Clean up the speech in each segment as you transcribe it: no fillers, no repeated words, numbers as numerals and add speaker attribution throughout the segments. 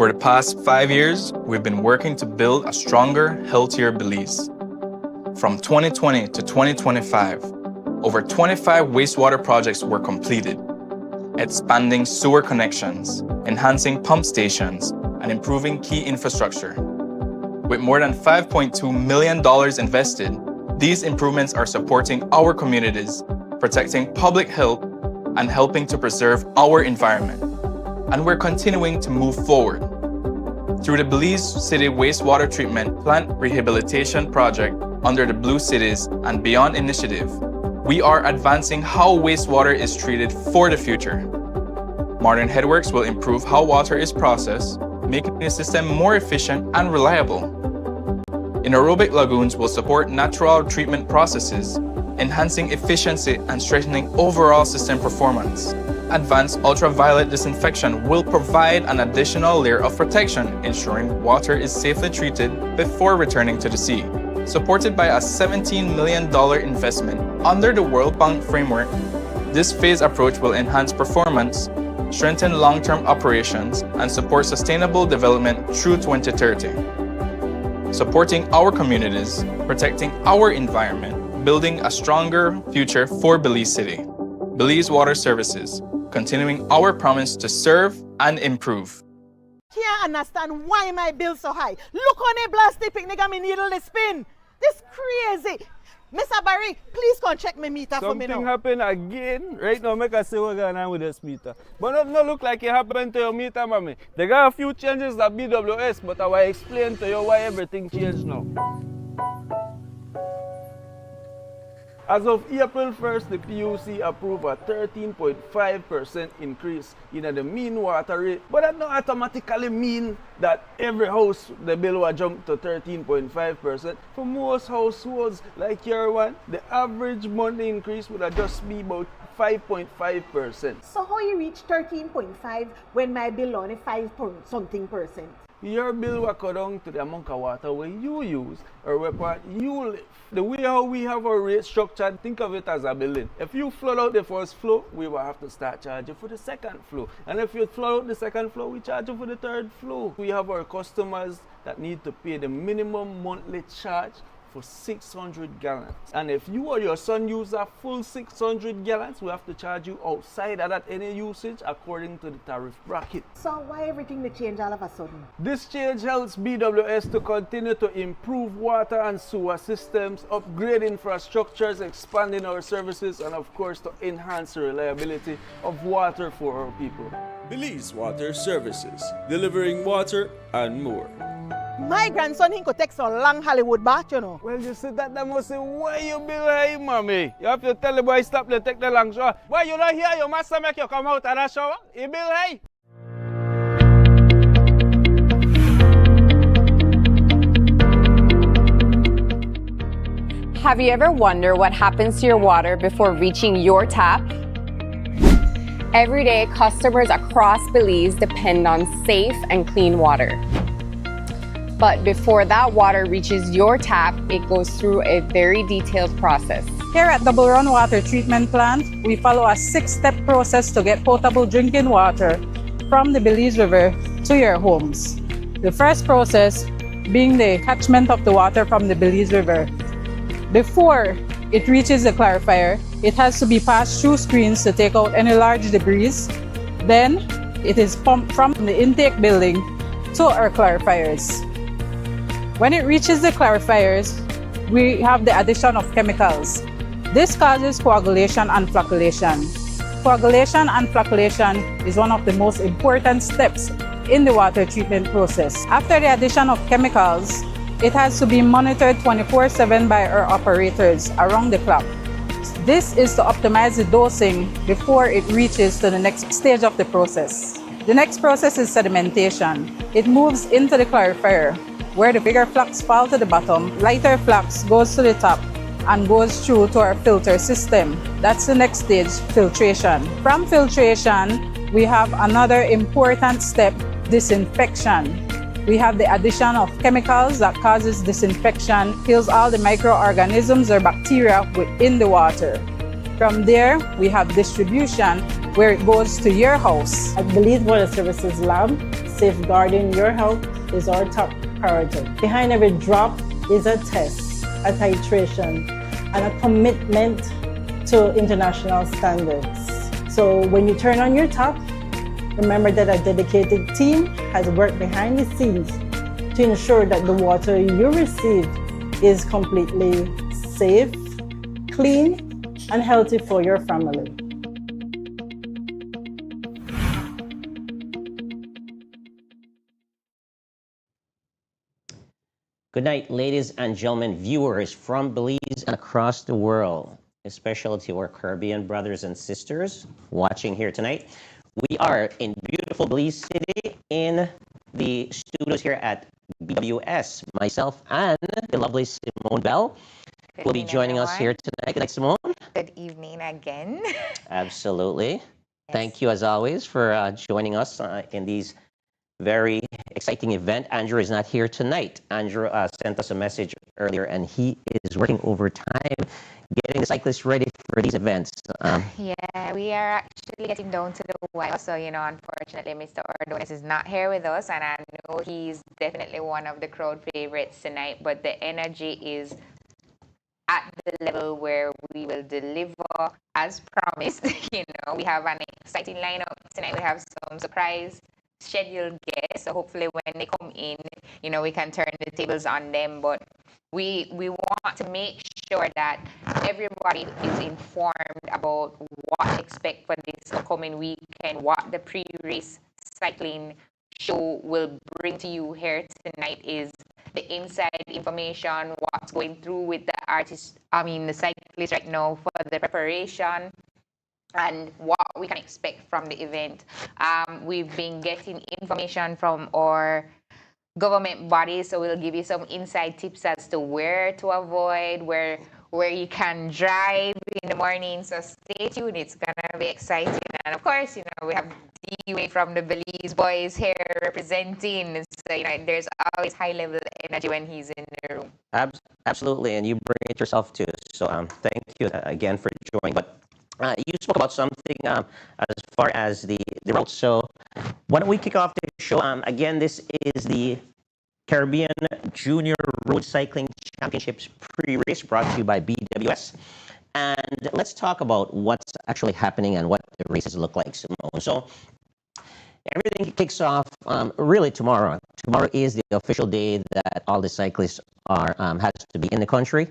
Speaker 1: For the past 5 years, we've been working to build a stronger, healthier Belize. From 2020 to 2025, over 25 wastewater projects were completed, expanding sewer connections, enhancing pump stations, and improving key infrastructure. With more than $5.2 million invested, these improvements are supporting our communities, protecting public health, and helping to preserve our environment. And we're continuing to move forward. Through the Belize City Wastewater Treatment Plant Rehabilitation Project under the Blue Cities and Beyond initiative, we are advancing how wastewater is treated for the future. Modern headworks will improve how water is processed, making the system more efficient and reliable. Anaerobic lagoons will support natural treatment processes, enhancing efficiency and strengthening overall system performance. Advanced ultraviolet disinfection will provide an additional layer of protection, ensuring water is safely treated before returning to the sea. Supported by a $17 million investment under the World Bank framework, this phased approach will enhance performance, strengthen long-term operations, and support sustainable development through 2030. Supporting our communities, protecting our environment, building a stronger future for Belize City. Belize Water Services, continuing our promise to serve and improve.
Speaker 2: Can't understand why my bill's so high. Look on the plastic picnic and me needle the spin. This crazy. Mr. Barry, please come check my meter for me now.
Speaker 3: Something happened again. Right now, make us see what's going on with this meter. But no look like it happened to your meter, mommy. They got a few changes at BWS, but I will explain to you why everything changed now. As of April 1st, the PUC approved a 13.5% increase in the mean water rate, but that don't automatically mean that every house, the bill will jump to 13.5%. For most households like your one, the average monthly increase would just be about 5.5%.
Speaker 2: So how you reach 13.5 when my bill only 5-something%?
Speaker 3: Your bill will go down to the amount of water where you use or where part you live. The way how we have our rate structured, think of it as a building. If you flood out the first floor, we will have to start charging for the second floor. And if you flood out the second floor, we charge you for the third floor. We have our customers that need to pay the minimum monthly charge for 600 gallons. And if you or your son use a full 600 gallons, we have to charge you outside of that any usage according to the tariff bracket.
Speaker 2: So why everything they change all of a sudden?
Speaker 3: This change helps BWS to continue to improve water and sewer systems, upgrade infrastructures, expanding our services, and of course to enhance the reliability of water for our people.
Speaker 4: Belize Water Services, delivering water and more.
Speaker 2: My grandson, he could take so long Hollywood bath, you know.
Speaker 3: Well, you see that must say, why you bill high, mommy? You have to tell the boy stop to take the long shower. Why you not here? Your master make you come out of that shower? You bill high?
Speaker 5: Have you ever wondered what happens to your water before reaching your tap? Every day, customers across Belize depend on safe and clean water. But before that water reaches your tap, it goes through a very detailed process.
Speaker 6: Here at the Bull Run Water Treatment Plant, we follow a 6-step process to get potable drinking water from the Belize River to your homes. The first process being the catchment of the water from the Belize River. Before it reaches the clarifier, it has to be passed through screens to take out any large debris. Then it is pumped from the intake building to our clarifiers. When it reaches the clarifiers, we have the addition of chemicals. This causes coagulation and flocculation. Coagulation and flocculation is one of the most important steps in the water treatment process. After the addition of chemicals, it has to be monitored 24/7 by our operators around the clock. This is to optimize the dosing before it reaches to the next stage of the process. The next process is sedimentation. It moves into the clarifier, where the bigger flocks fall to the bottom, lighter flocks goes to the top and goes through to our filter system. That's the next stage, filtration. From filtration, we have another important step, disinfection. We have the addition of chemicals that causes disinfection, kills all the microorganisms or bacteria within the water. From there, we have distribution, where it goes to your house.
Speaker 7: At Belize Water Services Lab,
Speaker 6: Safeguarding your health is our top priority. Behind every drop is a test, a titration, and a commitment to international standards. So when you turn on your tap, remember that a dedicated team has worked behind the scenes to ensure that the water you receive is completely safe, clean, and healthy for your family.
Speaker 7: Good night, ladies and gentlemen, viewers from Belize and across the world, especially to our Caribbean brothers and sisters watching here tonight. We are in beautiful Belize City in the studios here at BWS. Myself and the lovely Simone Bell will be joining us here tonight. Good night, Simone.
Speaker 8: Good evening again.
Speaker 7: Absolutely. Thank you, as always, for joining us in these very exciting event. Andrew is not here tonight. Andrew sent us a message earlier, and he is working overtime getting the cyclists ready for these events.
Speaker 8: Yeah, we are actually getting down to the wire. So, unfortunately, Mr. Ordonez is not here with us, and I know he's definitely one of the crowd favorites tonight, but the energy is at the level where we will deliver as promised. We have an exciting lineup tonight. We have some surprise scheduled guests, so hopefully when they come in, we can turn the tables on them. But we want to make sure that everybody is informed about what to expect for this upcoming weekend, what the pre-race cycling show will bring to you here tonight is the inside information, what's going through with the the cyclists right now for the preparation, and what we can expect from the event. We've been getting information from our government bodies, so we'll give you some inside tips as to where to avoid, where you can drive in the morning. So stay tuned, it's gonna be exciting. And of course, we have D-Way from the Belize boys here representing. So there's always high level energy when he's in the room.
Speaker 7: Absolutely, and you bring it yourself too. So thank you again for joining. But you spoke about something as far as the road. So why don't we kick off the show? Again, this is the Caribbean Junior Road Cycling Championships pre-race brought to you by BWS. And let's talk about what's actually happening and what the races look like, Simone. So everything kicks off really tomorrow. Tomorrow is the official day that all the cyclists has to be in the country.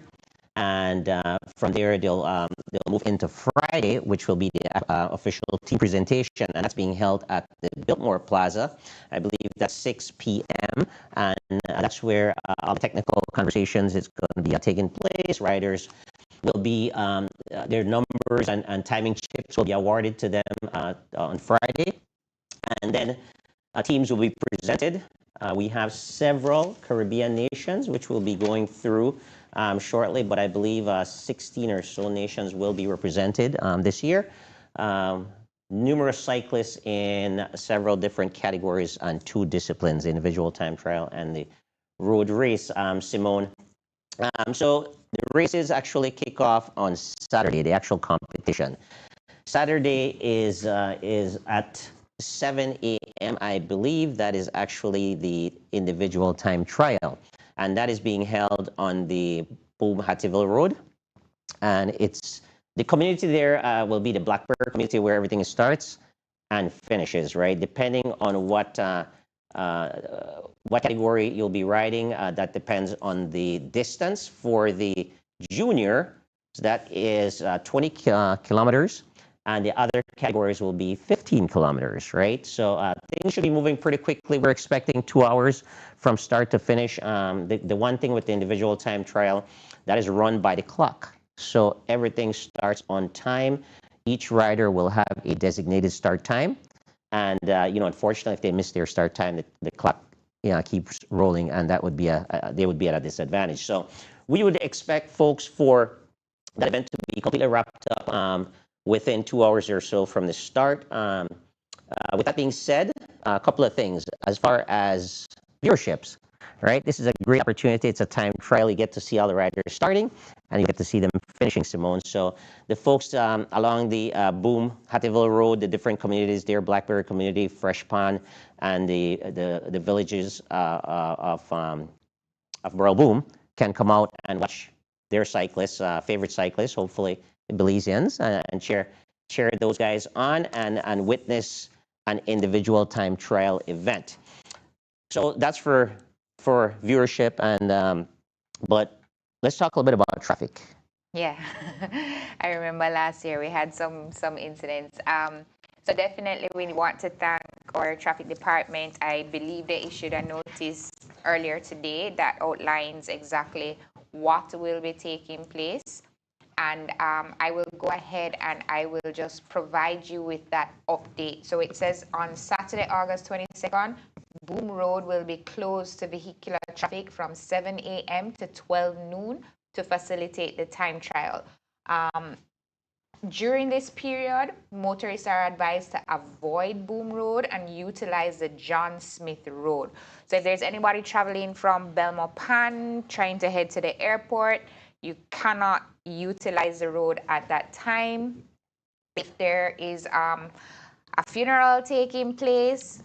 Speaker 7: And from there, they'll move into Friday, which will be the official team presentation, and that's being held at the Biltmore Plaza. I believe that's 6 p.m. And that's where all the technical conversations is going to be taking place. Riders will be their numbers and timing chips will be awarded to them on Friday, and then teams will be presented. We have several Caribbean nations which will be going through shortly, but I believe 16 or so nations will be represented this year. Numerous cyclists in several different categories and 2 disciplines, individual time trial and the road race, Simone. So the races actually kick off on Saturday, the actual competition. Saturday is at 7 a.m. I believe that is actually the individual time trial. And that is being held on the Boom-Hattieville Road. And the community there will be the Blackbird community where everything starts and finishes, right? Depending on what category you'll be riding, that depends on the distance. For the junior, so that is 20 kilometers. And the other categories will be 15 kilometers, right? So things should be moving pretty quickly. We're expecting 2 hours from start to finish. The one thing with the individual time trial, that is run by the clock. So everything starts on time. Each rider will have a designated start time. And, unfortunately, if they miss their start time, the clock keeps rolling, and that would be they would be at a disadvantage. So we would expect folks for that event to be completely wrapped up within 2 hours or so from the start. With that being said, a couple of things as far as viewerships, right? This is a great opportunity. It's a time trial. You get to see all the riders starting and you get to see them finishing, Simone. So the folks along the Boom Hattieville Road, the different communities there, Blackberry community, Fresh Pond, and the villages of Burrell Boom can come out and watch their cyclists, favorite cyclists, hopefully the Belizeans, and cheer those guys on and witness an individual time trial event. So that's for viewership, and but let's talk a little bit about traffic.
Speaker 8: Yeah, I remember last year we had some incidents. So definitely we want to thank our traffic department. I believe they issued a notice earlier today that outlines exactly what will be taking place. And I will go ahead and I will just provide you with that update. So it says on Saturday, August 22nd, Boom Road will be closed to vehicular traffic from 7 a.m. to 12 noon to facilitate the time trial. During this period, motorists are advised to avoid Boom Road and utilize the John Smith Road. So if there's anybody traveling from Belmopan trying to head to the airport, you cannot utilize the road at that time. If there is a funeral taking place,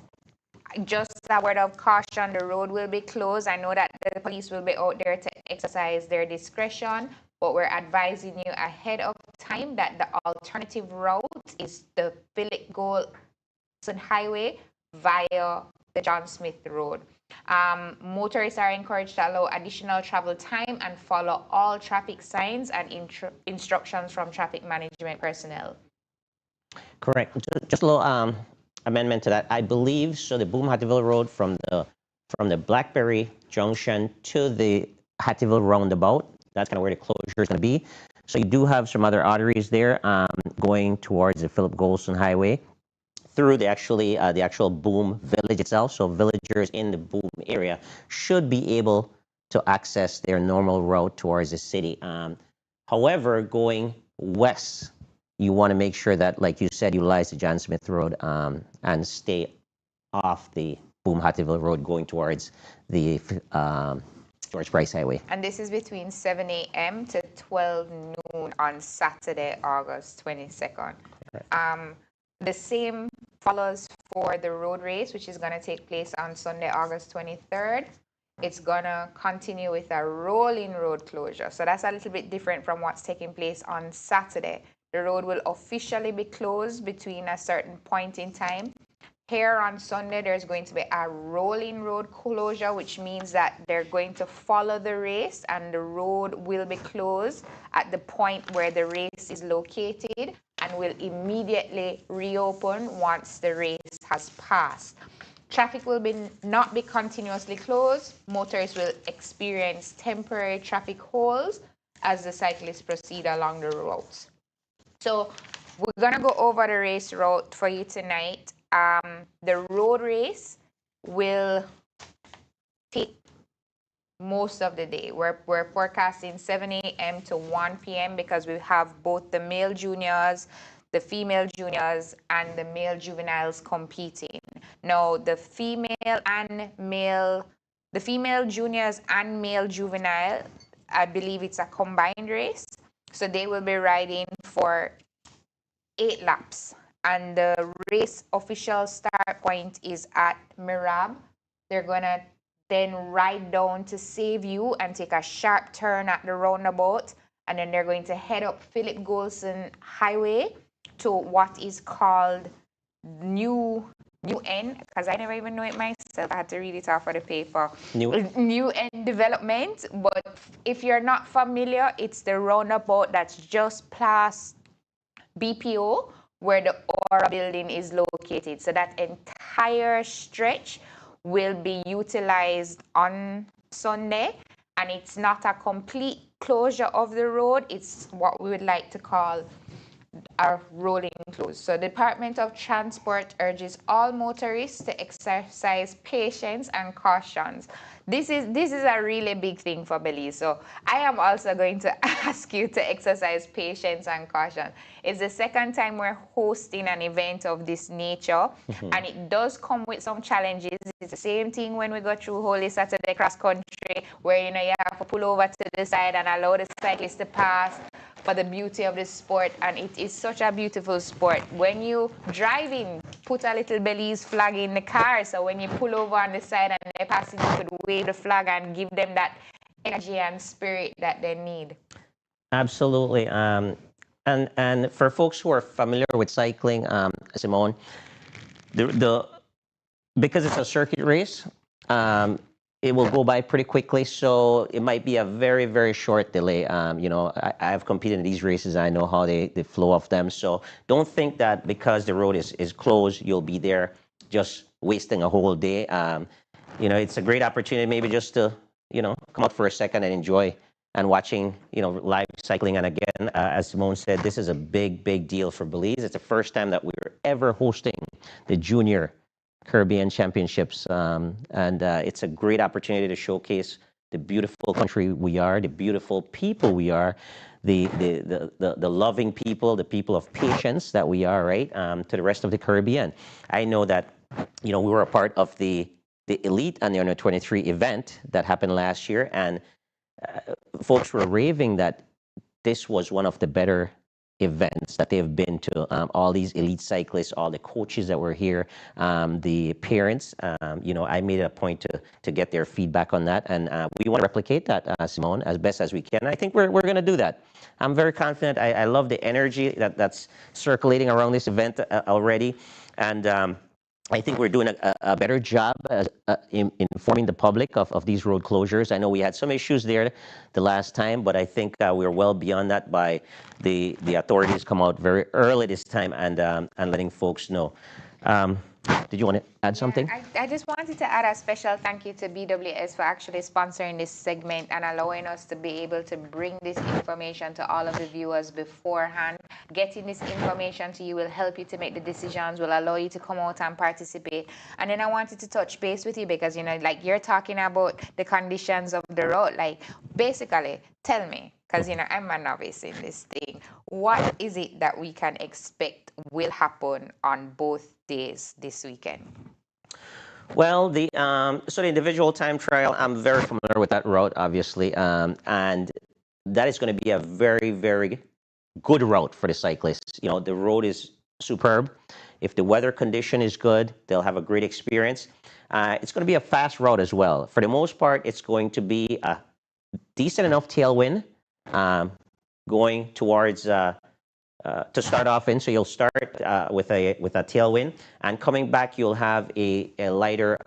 Speaker 8: just a word of caution, the road will be closed. I know that the police will be out there to exercise their discretion, but we're advising you ahead of time that the alternative route is the Philip Golson Highway via the John Smith Road. Motorists are encouraged to allow additional travel time and follow all traffic signs and instructions from traffic management personnel.
Speaker 7: Correct. Just a little amendment to that. I believe so. The Boom Hattieville Road from the Blackberry Junction to the Hattieville roundabout. That's kind of where the closure is going to be. So you do have some other arteries there going towards the Philip Golson Highway through the actual Boom village itself. So villagers in the Boom area should be able to access their normal route towards the city. However, going west, you want to make sure that, like you said, utilize the John Smith Road and stay off the Boom Hattieville Road going towards the George Price Highway.
Speaker 8: And this is between 7 a.m. to 12 noon on Saturday, August 22nd. The same follows for the road race, which is going to take place on Sunday, August 23rd. It's going to continue with a rolling road closure. So that's a little bit different from what's taking place on Saturday. The road will officially be closed between a certain point in time. Here on Sunday, there's going to be a rolling road closure, which means that they're going to follow the race and the road will be closed at the point where the race is located and will immediately reopen once the race has passed. Traffic will not be continuously closed. Motorists will experience temporary traffic holes as the cyclists proceed along the routes. So we're going to go over the race route for you tonight. The road race will take most of the day. We're forecasting 7 a.m. to 1 p.m. because we have both the male juniors, the female juniors, and the male juveniles competing. Now, the female juniors and male juvenile, I believe it's a combined race. So they will be riding for 8 laps. And the race official start point is at Mirab. They're going to then ride down to Sayview and take a sharp turn at the roundabout. And then they're going to head up Philip Golson Highway to what is called New End, because I never even know it myself. I had to read it off of the paper. New End Development. But if you're not familiar, it's the roundabout that's just past BPO, where the Aura building is located. So that entire stretch will be utilized on Sunday, and it's not a complete closure of the road. It's what we would like to call are rolling close. So the Department of Transport urges all motorists to exercise patience and cautions. This is a really big thing for Belize. So I am also going to ask you to exercise patience and caution. It's the second time we're hosting an event of this nature, and it does come with some challenges. It's the same thing when we go through Holy Saturday cross country, where you have to pull over to the side and allow the cyclists to pass for the beauty of the sport, and it is such a beautiful sport. When you driving, put a little Belize flag in the car, so when you pull over on the side and they're passing, you could wave the flag and give them that energy and spirit that they need.
Speaker 7: Absolutely. And for folks who are familiar with cycling, Simone, because it's a circuit race, it will go by pretty quickly. So it might be a very, very short delay. I've competed in these races. I know how they flow of them. So don't think that because the road is closed, you'll be there just wasting a whole day. It's a great opportunity maybe just to, come out for a second and enjoy and watching, live cycling. And again, as Simone said, this is a big, big deal for Belize. It's the first time that we're ever hosting the Junior Caribbean Championships, and it's a great opportunity to showcase the beautiful country we are, the beautiful people we are, the loving people, the people of patience that we are, right, to the rest of the Caribbean. I know that, we were a part of the elite and the under 23 event that happened last year, and folks were raving that this was one of the better events that they've been to. All these elite cyclists, all the coaches that were here, the parents, I made a point to get their feedback on that, and we want to replicate that, Simone, as best as we can. I think we're going to do that. I'm very confident. I love the energy that's circulating around this event already, and I think we're doing a better job in informing the public of these road closures. I know we had some issues there the last time, but I think we're well beyond that by the authorities come out very early this time and letting folks know. Did you want to add something?
Speaker 8: I just wanted to add a special thank you to BWS for actually sponsoring this segment and allowing us to be able to bring this information to all of the viewers beforehand. Getting this information to you will help you to make the decisions, will allow you to come out and participate. And then I wanted to touch base with you because, like you're talking about the conditions of the road. Like, basically, tell me, because, I'm a novice in this thing, what is it that we can expect will happen on both days this weekend?
Speaker 7: Well, the individual time trial, I'm very familiar with that route, obviously, and that is going to be a very, very good route for the cyclists. The road is superb. If the weather condition is good, they'll have a great experience. It's going to be a fast route as well. For the most part, it's going to be a decent enough tailwind going towards to start off in. So you'll start with a tailwind, and coming back, you'll have a lighter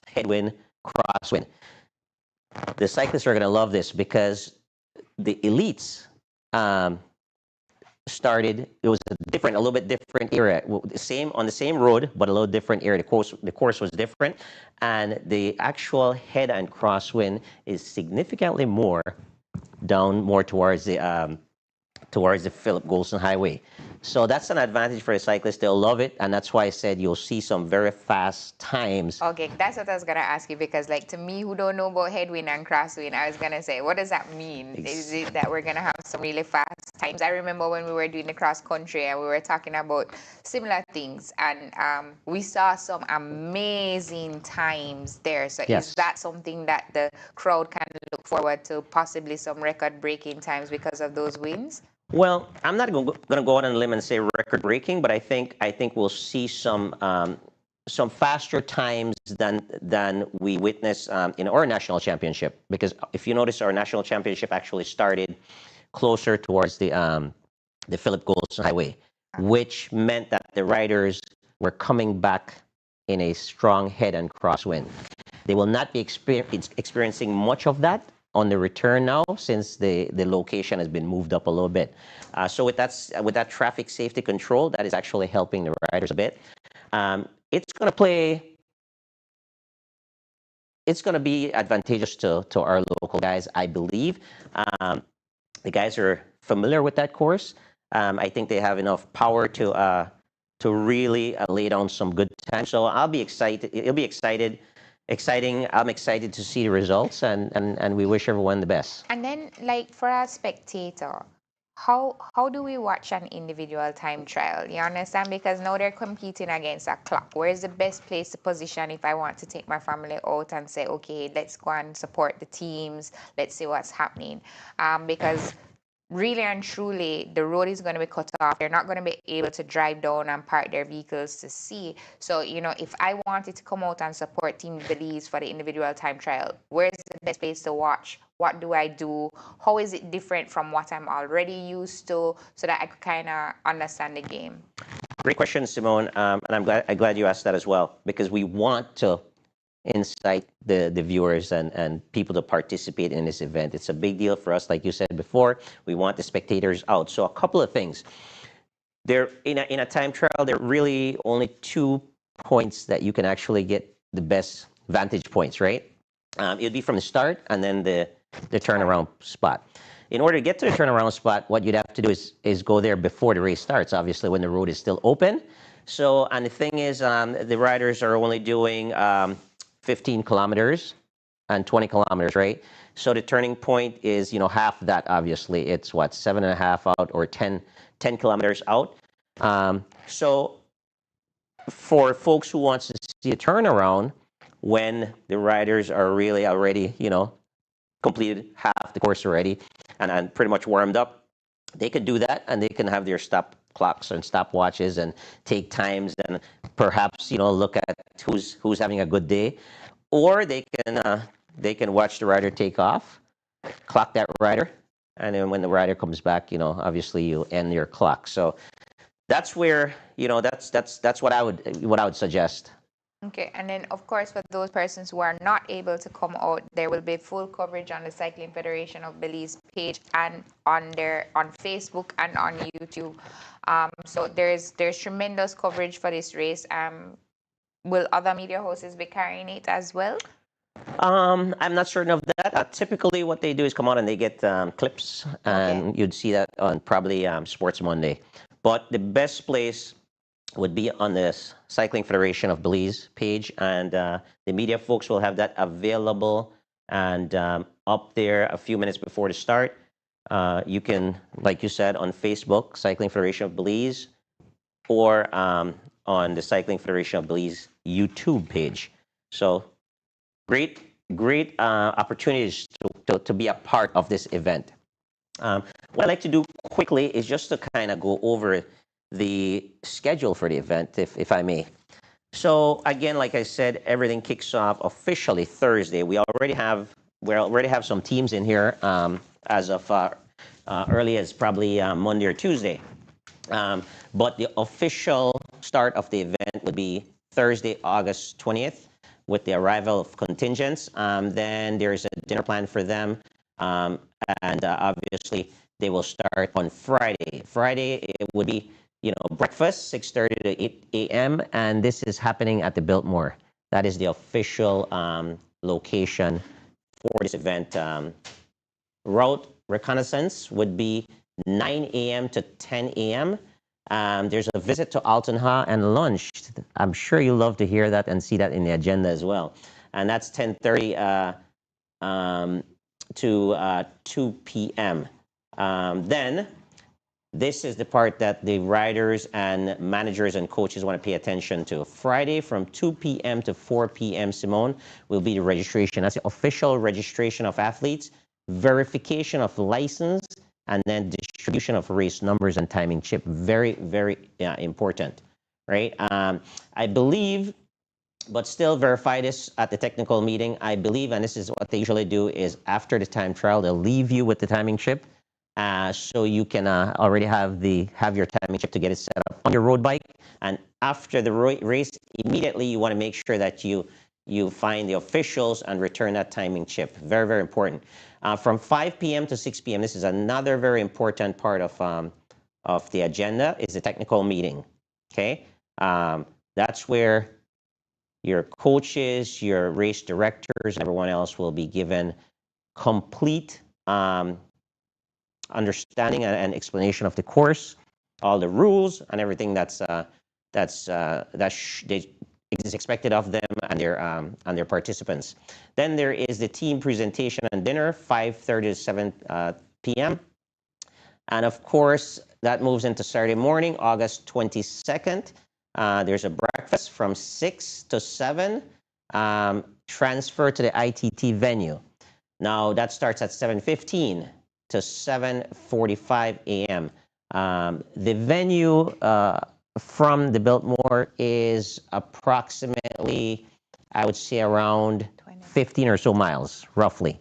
Speaker 7: headwind, crosswind. The cyclists are going to love this because the elites started. It was a little bit different era. On the same road, but a little different era. The course was different, and the actual head and crosswind is significantly more down more towards the Philip Golson Highway. So that's an advantage for the cyclists. They'll love it, and that's why I said you'll see some very fast times.
Speaker 8: Okay, that's what I was going to ask you, because to me who don't know about headwind and crosswind, I was going to say, what does that mean? Is it that we're going to have some really fast times? I remember when we were doing the cross country and we were talking about similar things, and we saw some amazing times there. So
Speaker 7: yes.
Speaker 8: Is that something that the crowd can look forward to, possibly some record-breaking times because of those wins?
Speaker 7: Well, I'm not going to go out on a limb and say record-breaking, but I think we'll see some faster times than we witnessed in our national championship. Because if you notice, our national championship actually started closer towards the Philip Golson Highway, which meant that the riders were coming back in a strong head and crosswind. They will not be experiencing much of that on the return now, since the location has been moved up a little bit. So with that traffic safety control, that is actually helping the riders a bit. It's going to be advantageous to our local guys, I believe. The guys are familiar with that course. I think they have enough power to really lay down some good time. So I'll be excited. It'll be exciting. I'm excited to see the results, and we wish everyone the best.
Speaker 8: And then, like for a spectator, how do we watch an individual time trial? You understand? Because now they're competing against a clock. Where's the best place to position if I want to take my family out and say, okay, let's go and support the teams. Let's see what's happening. Because really and truly, the road is going to be cut off. They're not going to be able to drive down and park their vehicles to see. So, you know, if I wanted to come out and support Team Belize for the individual time trial, where's the best place to watch? What do I do? How is it different from what I'm already used to, so that I could kind of understand the game?
Speaker 7: Great question, Simone, and I'm glad you asked that as well, because we want to incite the viewers and people to participate in this event. It's a big deal for us, like you said before. We want the spectators out. So a couple of things. There in a time trial, there are really only 2 points that you can actually get the best vantage points, right? It'd be from the start and then the turnaround spot. In order to get to the turnaround spot, what you'd have to do is go there before the race starts, obviously, when the road is still open. So, and the thing is, the riders are only doing 15 kilometers and 20 kilometers, right? So the turning point is, you know, half that, obviously. It's what, 7.5 out or 10 kilometers out. So for folks who wants to see a turnaround, when the riders are really already, you know, completed half the course already and pretty much warmed up, they could do that, and they can have their stop clocks and stopwatches and take times and perhaps, you know, look at who's having a good day, or they can watch the rider take off, clock that rider, and then when the rider comes back, you know, obviously you'll end your clock. So that's where, you know, that's what I would suggest.
Speaker 8: Okay, and then of course for those persons who are not able to come out, there will be full coverage on the Cycling Federation of Belize page and on Facebook and on YouTube. So there's tremendous coverage for this race. Will other media houses be carrying it as well?
Speaker 7: I'm not certain of that. Typically, what they do is come out and they get clips, and you'd see that on probably Sports Monday. But the best place would be on the Cycling Federation of Belize page, and the media folks will have that available and up there a few minutes before the start. You can, like you said, on Facebook, Cycling Federation of Belize, or on the Cycling Federation of Belize YouTube page. So great opportunities to be a part of this event. What I'd like to do quickly is just to kind of go over the schedule for the event, if I may. So again, like I said, everything kicks off officially Thursday. We already have some teams in here as of early as probably Monday or Tuesday. But the official start of the event would be Thursday, August 20th, with the arrival of contingents. Then there's a dinner plan for them, and obviously they will start on Friday. Friday it would be, you know, breakfast 6:30 to 8 a.m. and this is happening at the Biltmore. That is the official location for this event. Route reconnaissance would be 9 a.m. to 10 a.m. There's a visit to Altonha and lunch. I'm sure you love to hear that and see that in the agenda as well. And that's 10:30 to 2 p.m. Then this is the part that the riders and managers and coaches want to pay attention to. Friday from 2 p.m. to 4 p.m., Simone, will be the registration. That's the official registration of athletes, verification of license, and then distribution of race numbers and timing chip. Very, very important, right? I believe, but still verify this at the technical meeting, I believe, and this is what they usually do, is after the time trial, they'll leave you with the timing chip, so you can already have your timing chip to get it set up on your road bike. And after the race, immediately you want to make sure that you find the officials and return that timing chip. Very, very important. From 5 p.m. to 6 p.m., this is another very important part of the agenda, is the technical meeting. Okay, that's where your coaches, your race directors, and everyone else will be given complete understanding and explanation of the course, all the rules and everything is expected of them and their participants. Then there is the team presentation and dinner, 5:30 to 7 p.m. And of course, that moves into Saturday morning, August 22nd. There's a breakfast from 6 to 7, transfer to the ITT venue. Now, that starts at 7:15 to 7:45 a.m. The venue from the Biltmore is approximately, I would say, around 15 or so miles, roughly.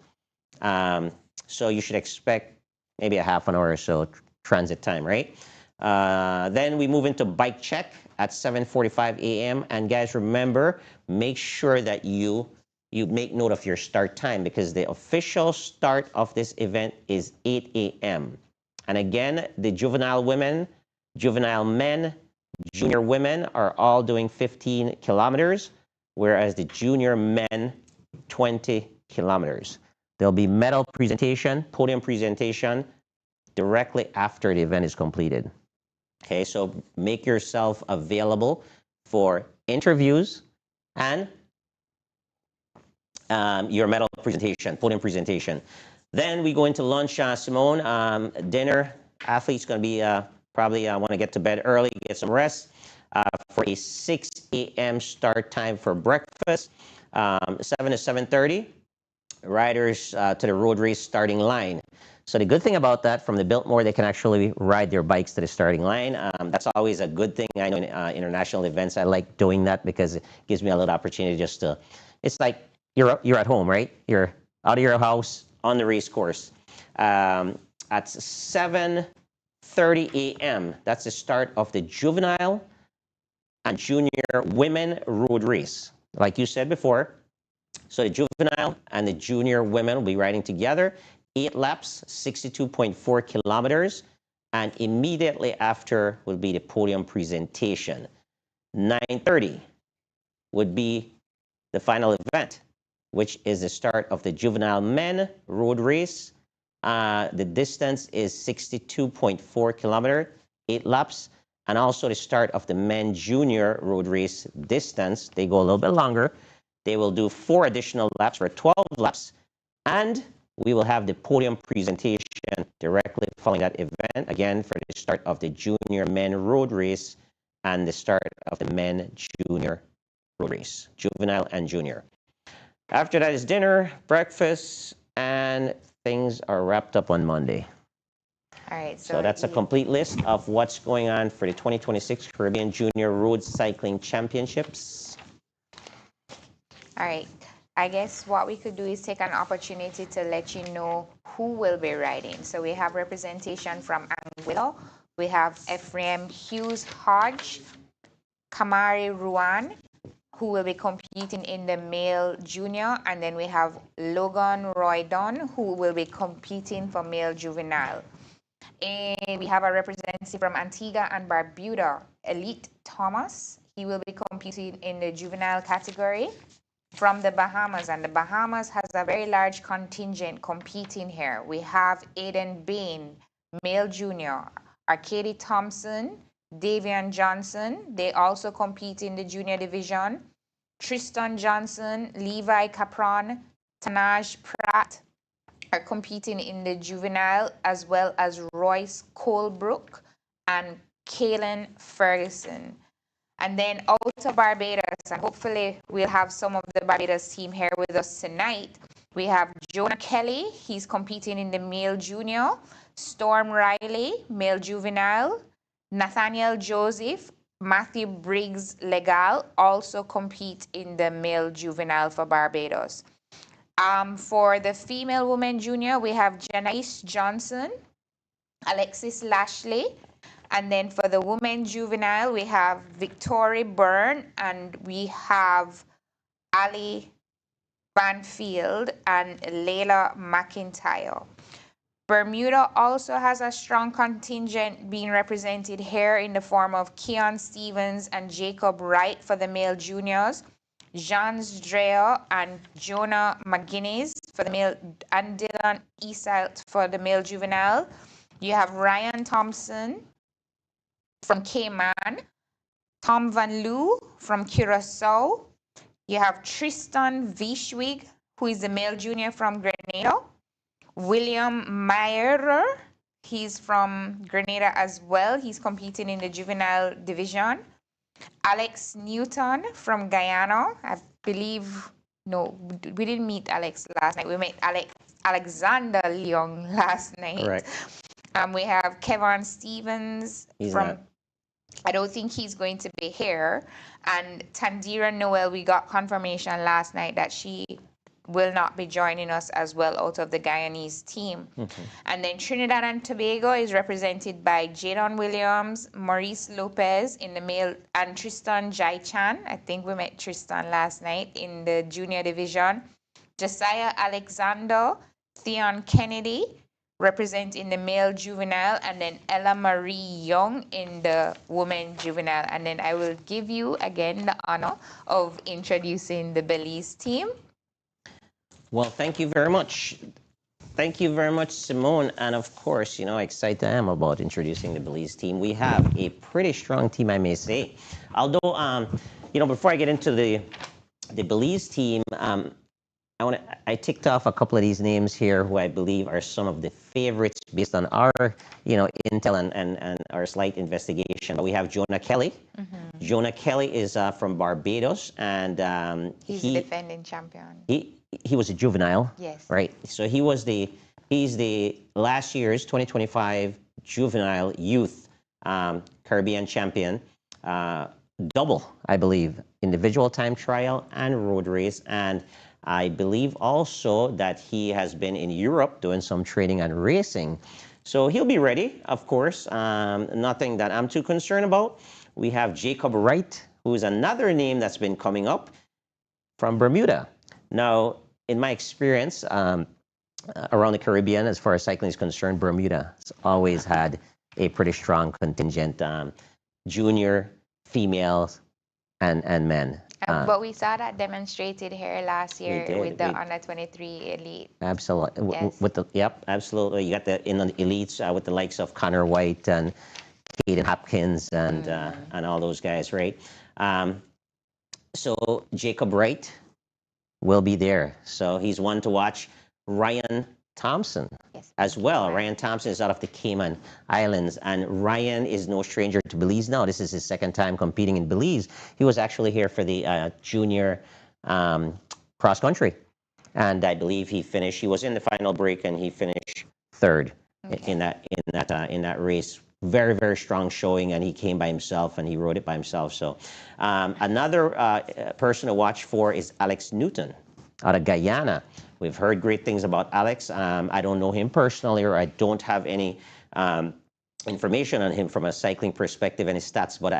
Speaker 7: So you should expect maybe a half an hour or so transit time, right? Then we move into bike check at 7:45 a.m. And guys, remember, make sure that you make note of your start time, because the official start of this event is 8 a.m. And again, the juvenile women, juvenile men, junior women are all doing 15 kilometers, whereas the junior men, 20 kilometers. There'll be medal presentation, podium presentation directly after the event is completed. Okay, so make yourself available for interviews and your medal presentation, podium presentation. Then we go into lunch, Simone. Dinner, athletes going to be probably want to get to bed early, get some rest for a 6 a.m. start time for breakfast. 7 to 7:30, riders to the road race starting line. So the good thing about that, from the Biltmore, they can actually ride their bikes to the starting line. That's always a good thing. I know in international events, I like doing that because it gives me a little opportunity just to, it's like you're at home, right? You're out of your house on the race course. At 7:30 a.m., that's the start of the juvenile and junior women road race. Like you said before, so the juvenile and the junior women will be riding together, 8 laps, 62.4 kilometers, and immediately after will be the podium presentation. 9:30 would be the final event, which is the start of the juvenile men road race. The distance is 62.4 kilometers, 8 laps, and also the start of the men junior road race distance. They go a little bit longer. They will do 4 additional laps for 12 laps, and we will have the podium presentation directly following that event, again, for the start of the junior men road race and the start of the men junior road race, juvenile and junior. After that is dinner, breakfast, and things are wrapped up on Monday.
Speaker 8: All right.
Speaker 7: So that's a complete list of what's going on for the 2026 Caribbean Junior Road Cycling Championships.
Speaker 8: All right. I guess what we could do is take an opportunity to let you know who will be riding. So we have representation from Anguilla. We have Ephraim Hughes Hodge, Kamari Ruan, who will be competing in the male junior. And then we have Logan Roydon, who will be competing for male juvenile. And we have a representative from Antigua and Barbuda, Elite Thomas. He will be competing in the juvenile category. From the Bahamas, and the Bahamas has a very large contingent competing here. We have Aiden Bain, male junior, Arcady Thompson, Davian Johnson. They also compete in the junior division. Tristan Johnson, Levi Capron, Tanaj Pratt are competing in the juvenile, as well as Royce Colebrook and Kaylin Ferguson. And then out of Barbados, and hopefully we'll have some of the Barbados team here with us tonight, we have Jonah Kelly. He's competing in the male junior. Storm Riley, male juvenile. Nathaniel Joseph, Matthew Briggs Legal also compete in the male juvenile for Barbados. For the female women junior, we have Janice Johnson, Alexis Lashley. And then for the women juvenile, we have Victoria Byrne, and we have Ali Banfield and Layla McIntyre. Bermuda also has a strong contingent being represented here in the form of Keon Stevens and Jacob Wright for the male juniors, Jans Dreyer and Jonah McGuinness for the male, and Dylan Easalt for the male juvenile. You have Ryan Thompson, from Cayman, Tom Van Loo from Curacao. You have Tristan Vishwig, who is the male junior from Grenada. William Mayer, he's from Grenada as well. He's competing in the juvenile division. Alex Newton from Guyana. I believe, no, we didn't meet Alex last night. We met Alexander Leong last night.
Speaker 7: Correct.
Speaker 8: We have Kevin Stevens
Speaker 7: He's
Speaker 8: from,
Speaker 7: not.
Speaker 8: I don't think he's going to be here. And Tandira Noel, we got confirmation last night that she will not be joining us as well out of the Guyanese team. And then Trinidad and Tobago is represented by Jadon Williams, Maurice Lopez in the male, and Tristan Jai-Chan. I think we met Tristan last night in the junior division. Josiah Alexander, Theon Kennedy representing the male juvenile, and then Ella Marie Young in the women juvenile. And then I will give you again the honor of introducing the Belize team.
Speaker 7: Well, thank you very much. Thank you very much, Simone. And of course, you know how excited I am about introducing the Belize team. We have a pretty strong team, I may say. Although, you know, before I get into the Belize team, I ticked off a couple of these names here who I believe are some of the favorites based on our, you know, intel and our slight investigation. We have Jonah Kelly. Jonah Kelly is from Barbados, and
Speaker 8: He's the defending champion.
Speaker 7: He was a juvenile.
Speaker 8: Yes.
Speaker 7: Right. So he's the last year's 2025 juvenile youth Caribbean champion, double, I believe, individual time trial and road race. And I believe also that he has been in Europe doing some training and racing. So he'll be ready, of course. Nothing that I'm too concerned about. We have Jacob Wright, who is another name that's been coming up from Bermuda. Now, in my experience around the Caribbean, as far as cycling is concerned, Bermuda has always had a pretty strong contingent, junior, females, and men.
Speaker 8: But we saw that demonstrated here last year
Speaker 7: did.
Speaker 8: with the under 23 elite.
Speaker 7: Absolutely.
Speaker 8: Yes.
Speaker 7: Absolutely. You got the in the elites with the likes of Connor White and Caden Hopkins and all those guys, right? So Jacob Wright will be there. So he's one to watch. Ryan Thompson as well. Ryan Thompson is out of the Cayman Islands, and Ryan is no stranger to Belize now. This is his second time competing in Belize. He was actually here for the junior cross country, and I believe he was in the final break and he finished third in that race. Very, very strong showing, and he came by himself and he rode it by himself. So another person to watch for is Alex Newton out of Guyana. We've heard great things about Alex. I don't know him personally, or I don't have any information on him from a cycling perspective, any stats, but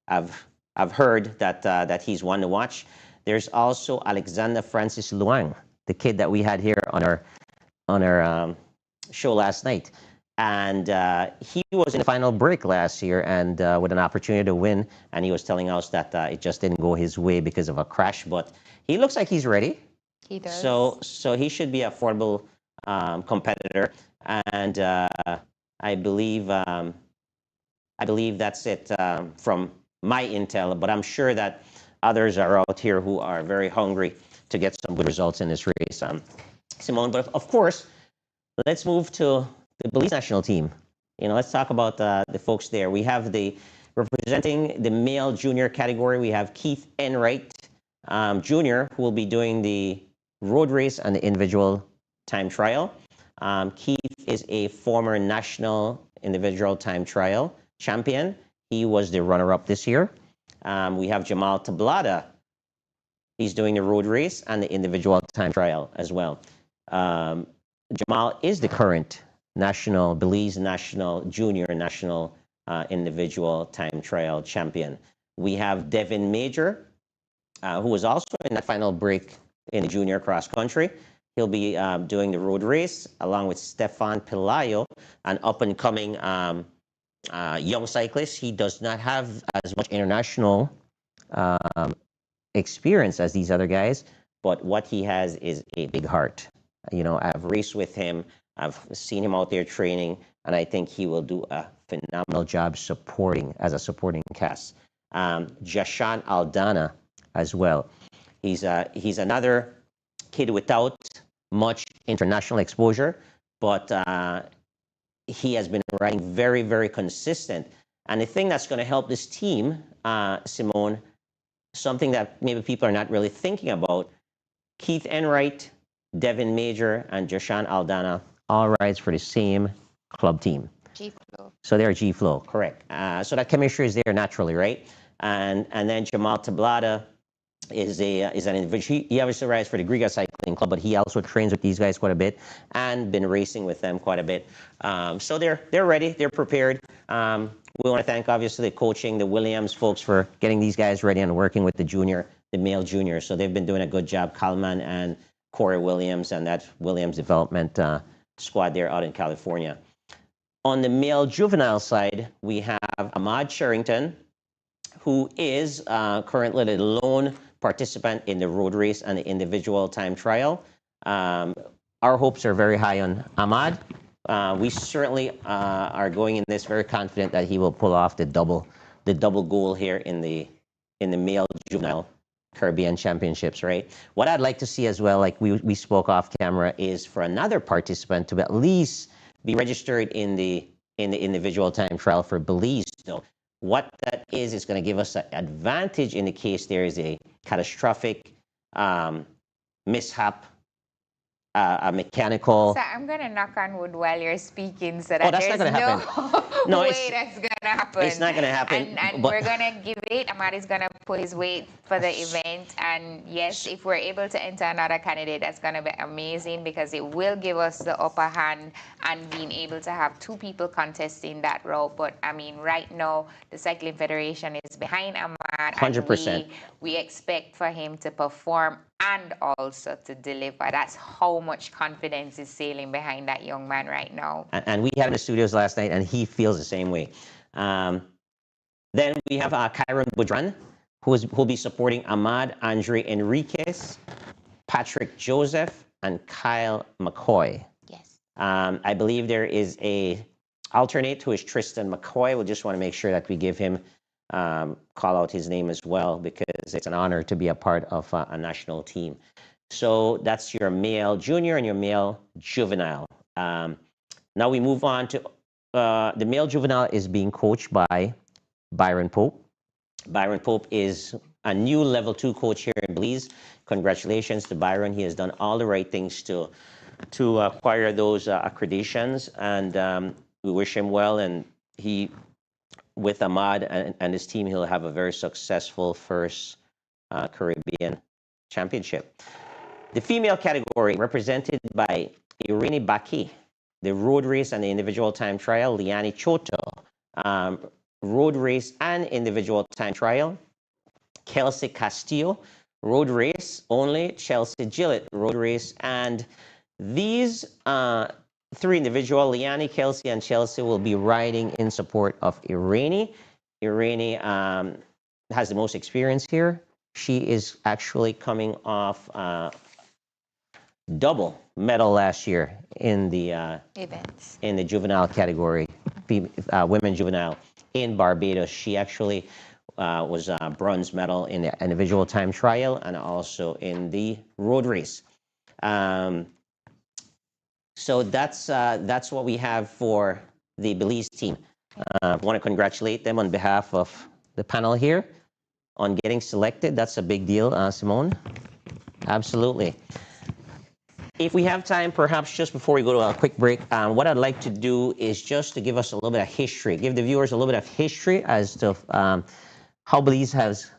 Speaker 7: I've heard that he's one to watch. There's also Alexander Francis Luang, the kid that we had here on our show last night. And he was in the final break last year and with an opportunity to win. And he was telling us that it just didn't go his way because of a crash. But he looks like he's ready.
Speaker 8: He does.
Speaker 7: So he should be a formidable competitor. And I believe that's it from my intel. But I'm sure that others are out here who are very hungry to get some good results in this race. Simone, but of course, let's move to the Belize national team. You know, let's talk about the folks there. We have representing the male junior category. We have Keith Enright Jr., who will be doing the road race and the individual time trial. Keith is a former national individual time trial champion. He was the runner-up this year. We have Jamal Tablada. He's doing the road race and the individual time trial as well. Jamal is the current Belize national junior national individual time trial champion. We have Devin Major, who was also in that final break in the junior cross country. He'll be doing the road race along with Stefan Pelayo, an up and coming young cyclist. He does not have as much international experience as these other guys, but what he has is a big heart. You know, I've raced with him I've seen him out there training, and I think he will do a phenomenal job as a supporting cast. Jashan Aldana as well. He's another kid without much international exposure, but he has been riding very, very consistent. And the thing that's going to help this team, Simone, something that maybe people are not really thinking about, Keith Enright, Devin Major, and Jashan Aldana all rides for the same club team.
Speaker 8: G-Flow.
Speaker 7: So they're G-Flow, correct. So that chemistry is there naturally, right? And then Jamal Tablada is an individual. He obviously rides for the Griga Cycling Club, but he also trains with these guys quite a bit and been racing with them quite a bit. So they're ready, they're prepared. We want to thank obviously the coaching, the Williams folks for getting these guys ready and working with the male junior. So they've been doing a good job, Kalman and Corey Williams and that Williams development squad there out in California. On the male juvenile side, we have Ahmad Sherrington, who is currently the lone participant in the road race and the individual time trial. Our hopes are very high on Ahmad. We certainly are going in this very confident that he will pull off the double goal here in the male juvenile Caribbean Championships, right? What I'd like to see as well, like we spoke off camera, is for another participant to at least be registered in the individual time trial for Belize. So what that is going to give us an advantage in the case there is a catastrophic mishap, a mechanical.
Speaker 8: So I'm gonna knock on wood while you're speaking, so
Speaker 7: Oh,
Speaker 8: that
Speaker 7: that's
Speaker 8: there's
Speaker 7: not gonna happen.
Speaker 8: no
Speaker 7: No,
Speaker 8: way that's gonna happen.
Speaker 7: It's not gonna happen.
Speaker 8: And
Speaker 7: but
Speaker 8: we're gonna give it. Ahmad is gonna put his weight for the event, and yes, if we're able to enter another candidate, that's gonna be amazing because it will give us the upper hand and being able to have two people contesting that route. But I mean, right now the Cycling Federation is behind Ahmad,
Speaker 7: 100%.
Speaker 8: and we expect for him to perform and also to deliver. That's how much confidence is sailing behind that young man right now.
Speaker 7: And we had him in the studios last night, and he feels the same way. Then we have Kyron Boudran, who'll be supporting Ahmad Andre Enriquez, Patrick Joseph, and Kyle McCoy.
Speaker 8: Yes.
Speaker 7: I believe there is a alternate who is Tristan McCoy. We'll just want to make sure that we give him call out his name as well, because it's an honor to be a part of a national team. So that's your male junior and your male juvenile. Now we move on to the male juvenile is being coached by Byron Pope. Byron Pope is a new level 2 coach here in Belize. Congratulations to Byron. He has done all the right things to acquire those accreditations, and we wish him well. And he, with Ahmad and his team, he'll have a very successful first Caribbean championship. The female category represented by Irene Baki, the road race and the individual time trial, Liani Choto, road race and individual time trial, Kelsey Castillo, road race only, Chelsea Gillett, road race, and these three individual, Liani, Kelsey, and Chelsea, will be riding in support of Irene. Irene has the most experience here. She is actually coming off double medal last year in the
Speaker 8: Events.
Speaker 7: in the juvenile category, women juvenile in Barbados. She actually was a bronze medal in the individual time trial and also in the road race. So that's what we have for the Belize team. I want to congratulate them on behalf of the panel here on getting selected. That's a big deal, Simone. Absolutely. If we have time, perhaps just before we go to a quick break, what I'd like to do is just to give us a little bit of history, give the viewers a little bit of history as to how Belize has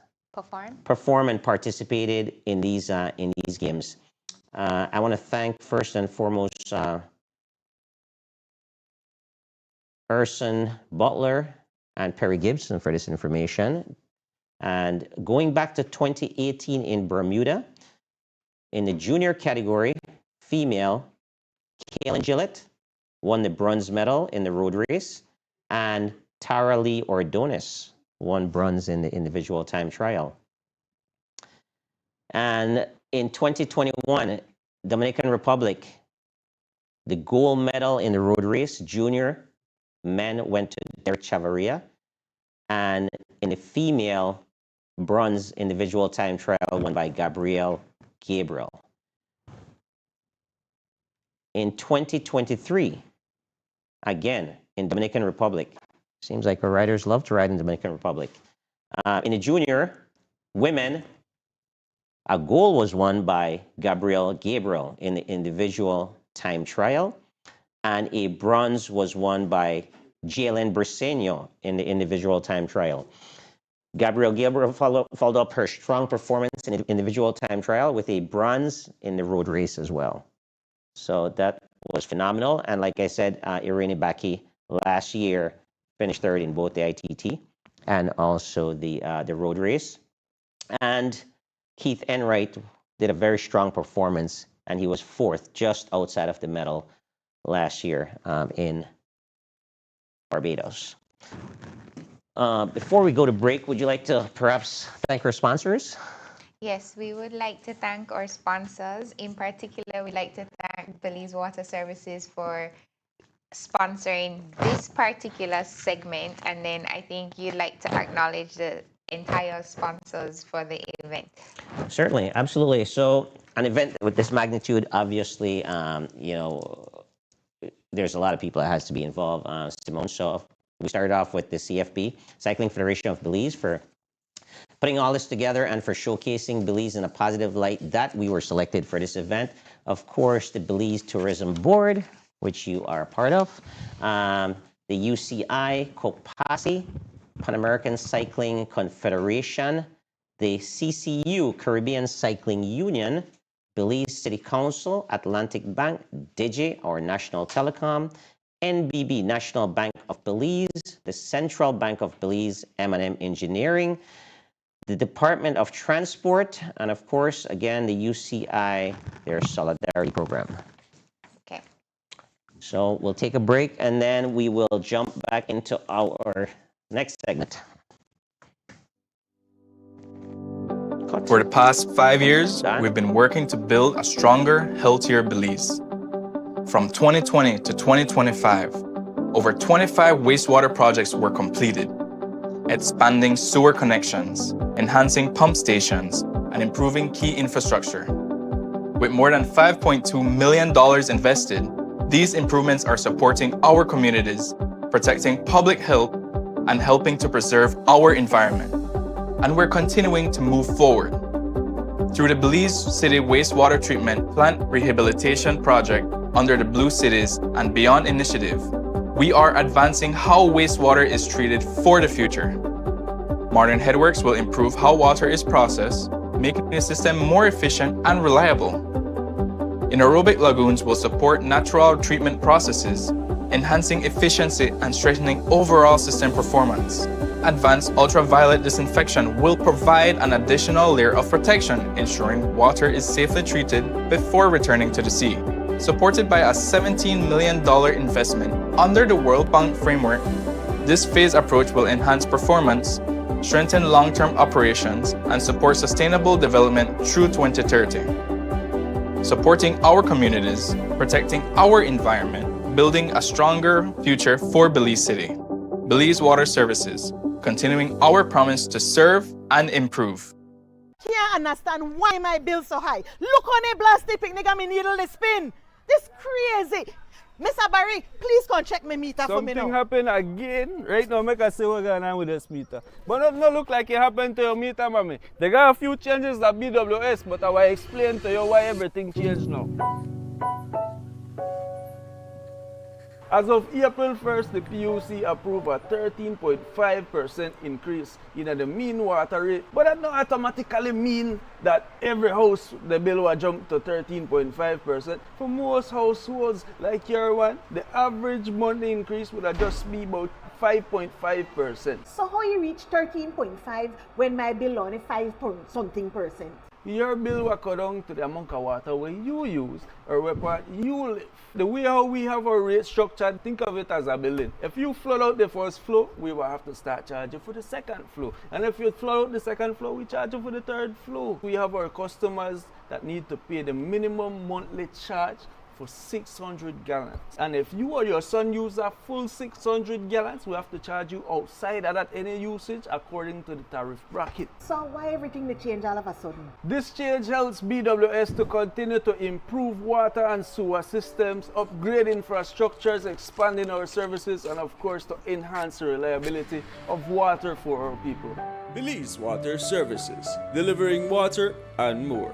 Speaker 7: performed and participated in these games. I want to thank first and foremost Urson Butler and Perry Gibson for this information. And going back to 2018 in Bermuda, in the junior category, female, Kaylin Gillett won the bronze medal in the road race, and Tara Lee Ordonis won bronze in the individual time trial. And in 2021, Dominican Republic, The gold medal in the road race, junior men, went to Derek Chavarria. And in the female, bronze individual time trial won by Gabrielle Gabriel. In 2023, again, in Dominican Republic, seems like our riders love to ride in Dominican Republic. In the junior, women, a gold was won by Gabrielle Gabriel in the individual time trial, and a bronze was won by Jalen Briseño in the individual time trial. Gabrielle Gabriel followed up her strong performance in the individual time trial with a bronze in the road race as well. So that was phenomenal. And like I said, Irene Baki last year finished third in both the ITT and also the road race. And Keith Enright did a very strong performance, and he was fourth, just outside of the medal last year in Barbados. Before we go to break, would you like to perhaps thank our sponsors?
Speaker 8: Yes, we would like to thank our sponsors. In particular, we'd like to thank Belize Water Services for sponsoring this particular segment. And then I think you'd like to acknowledge the entire sponsors for the event.
Speaker 7: Certainly, absolutely. So an event with this magnitude, obviously, there's a lot of people that has to be involved, Simone. So we started off with the CFB, Cycling Federation of Belize, for putting all this together and for showcasing Belize in a positive light that we were selected for this event. Of course, the Belize Tourism Board, which you are a part of, the UCI, COPASI, Pan American Cycling Confederation, the CCU, Caribbean Cycling Union, Belize City Council, Atlantic Bank, Digi, or National Telecom, NBB, National Bank of Belize, the Central Bank of Belize, M&M Engineering, the Department of Transport, and of course, again, the UCI, their Solidarity Program.
Speaker 8: Okay.
Speaker 7: So we'll take a break, and then we will jump back into our next segment.
Speaker 1: For the past 5 years, we've been working to build a stronger, healthier Belize. From 2020 to 2025, over 25 wastewater projects were completed, expanding sewer connections, enhancing pump stations, and improving key infrastructure. With more than $5.2 million invested, these improvements are supporting our communities, protecting public health, and helping to preserve our environment. And we're continuing to move forward. Through the Belize City Wastewater Treatment Plant Rehabilitation Project under the Blue Cities and Beyond initiative, we are advancing how wastewater is treated for the future. Modern headworks will improve how water is processed, making the system more efficient and reliable. Anaerobic lagoons will support natural treatment processes, enhancing efficiency and strengthening overall system performance. Advanced ultraviolet disinfection will provide an additional layer of protection, ensuring water is safely treated before returning to the sea. Supported by a $17 million investment under the World Bank framework, this phased approach will enhance performance, strengthen long-term operations, and support sustainable development through 2030. Supporting our communities, protecting our environment, building a stronger future for Belize City. Belize Water Services, continuing our promise to serve and improve.
Speaker 2: Can't understand why my bill's so high. Look on the blasty picnic and me needle the spin. This crazy. Mr. Barry, please come check my meter for me now.
Speaker 3: Something happened again. Right now, make us see what's going on with this meter. But no look like it happened to your meter, mommy. They got a few changes at BWS, but I will explain to you why everything changed now. As of April 1st, the PUC approved a 13.5% increase in the mean water rate, but that don't automatically mean that every house, the bill will jump to 13.5%. For most households like your one, the average monthly increase would just be about 5.5%.
Speaker 2: So how you reach 13.5 when my bill only 5-something percent?
Speaker 3: Your bill will go down to the amount of water where you use or where you live. The way how we have our rate structured, think of it as a building. If you flood out the first floor, we will have to start charging for the second floor. And if you flood out the second floor, we charge you for the third floor. We have our customers that need to pay the minimum monthly charge for 600 gallons. And if you or your son use a full 600 gallons, we have to charge you outside of that any usage according to the tariff bracket.
Speaker 2: So why everything they change all of a sudden?
Speaker 3: This change helps BWS to continue to improve water and sewer systems, upgrade infrastructures, expanding our services, and of course to enhance the reliability of water for our people.
Speaker 4: Belize Water Services, delivering water and more.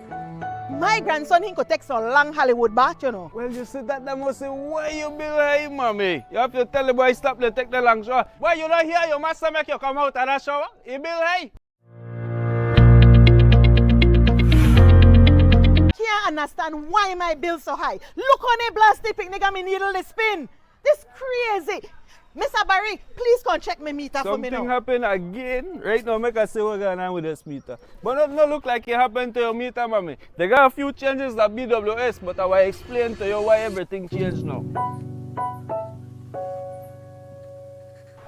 Speaker 2: My grandson, he could take so long Hollywood bath, you know.
Speaker 3: Well, you see that, they must say, why you bill high, mommy? You have to tell the boy stop to take the long shower. Why you not here? Your master make you come out of that shower? He bill high.
Speaker 2: Can't understand why my bill so high. Look on the plastic picnic and me needle the spin. This crazy. Mr. Barry, please come check my meter for me now.
Speaker 3: Something happened again. Right now, make us see what's going on with this meter. But not look like it happened to your meter, mommy. They got a few changes at BWS, but I will explain to you why everything changed now.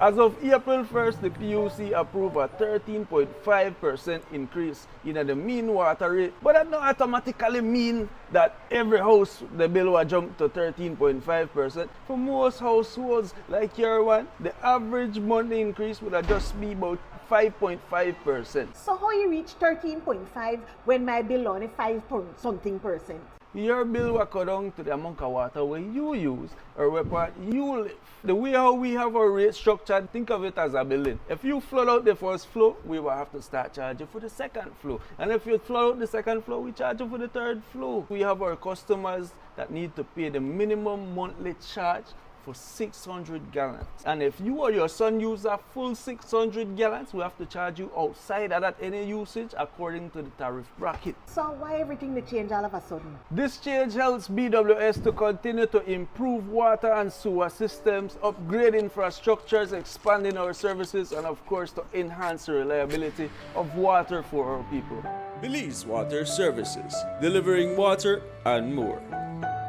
Speaker 3: As of April 1st, the PUC approved a 13.5% increase in the mean water rate, but that don't automatically mean that every house, the bill will jump to 13.5%. For most households like your one, the average monthly increase would just be about 5.5%.
Speaker 2: So how you reach 13.5 when my bill only 5-something percent?
Speaker 3: Your bill will go down to the amount of water where you use or where part you live. The way how we have our rate structured, think of it as a building. If you flood out the first floor, we will have to start charging for the second floor. And if you flood out the second floor, we charge you for the third floor. We have our customers that need to pay the minimum monthly charge for 600 gallons. And if you or your son use a full 600 gallons, we have to charge you outside of that any usage according to the tariff bracket.
Speaker 2: So why everything they change all of a sudden?
Speaker 3: This change helps BWS to continue to improve water and sewer systems, upgrade infrastructures, expanding our services, and of course to enhance the reliability of water for our people.
Speaker 4: Belize Water Services, delivering water and more.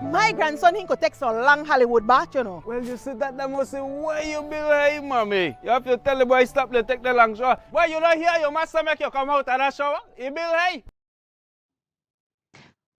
Speaker 2: My grandson, he could take so long Hollywood bath, you know.
Speaker 3: Well, you see that, they must say, why you bill high, mommy? You have to tell the boy stop to take the long shower. Why you not here? Your master make you come out of that shower? He bill high.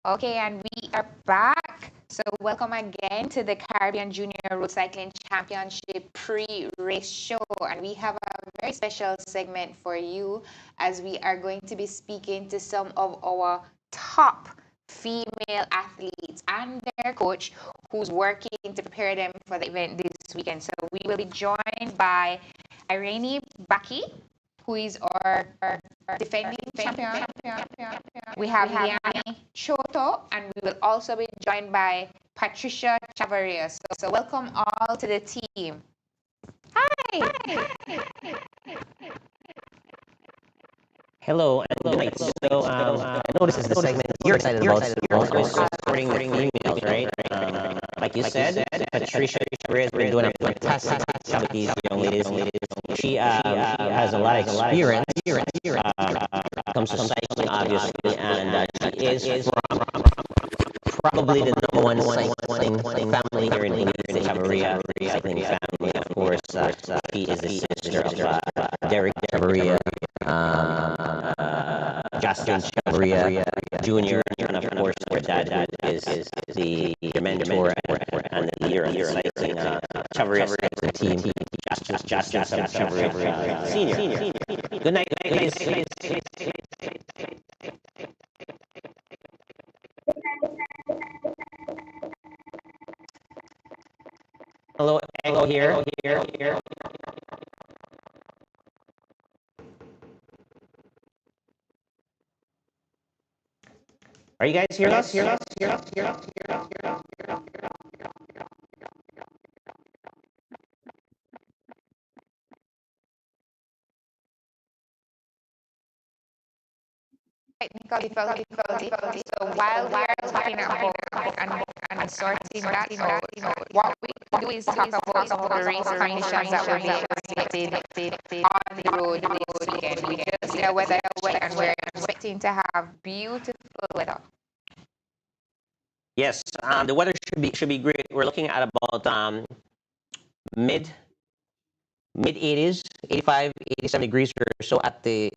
Speaker 8: Okay, and we are back. So welcome again to the Caribbean Junior Road Cycling Championship pre-race show. And we have a very special segment for you as we are going to be speaking to some of our top female athletes and their coach who's working to prepare them for the event this weekend. So we will be joined by Irene Baki, who is our defending champion. We have Liani Choto, and we will also be joined by Patricia Chavarria. So welcome all to the team. Hi.
Speaker 7: Hello and good night. So I know this is the segment that you're excited about, supporting the females, right? Like you said, Patricia has been doing a fantastic job with these young ladies. She has a lot of experience when it comes to cycling, obviously, and she is from probably the #1 cycling family here in Belize, the Chavarria cycling family. Of course, she is the sister of Derek Chavarria, Justin Chavarria Jr., and of course, her dad is the mentor and the leader of the cycling Chavarria cycling team, Justin Chavarria Senior. Good night, ladies. Hello, Echo here. Are you guys hearing us?
Speaker 8: Technical difficulty. So while we are talking about and sorting that out, what we do is talk about some of the race conditions that will be expected on the road this weekend. We just did a weather check and we're expecting to have beautiful weather.
Speaker 7: Yes, the weather should be great. We're looking at about mid 80s, 85, 87 degrees or so at the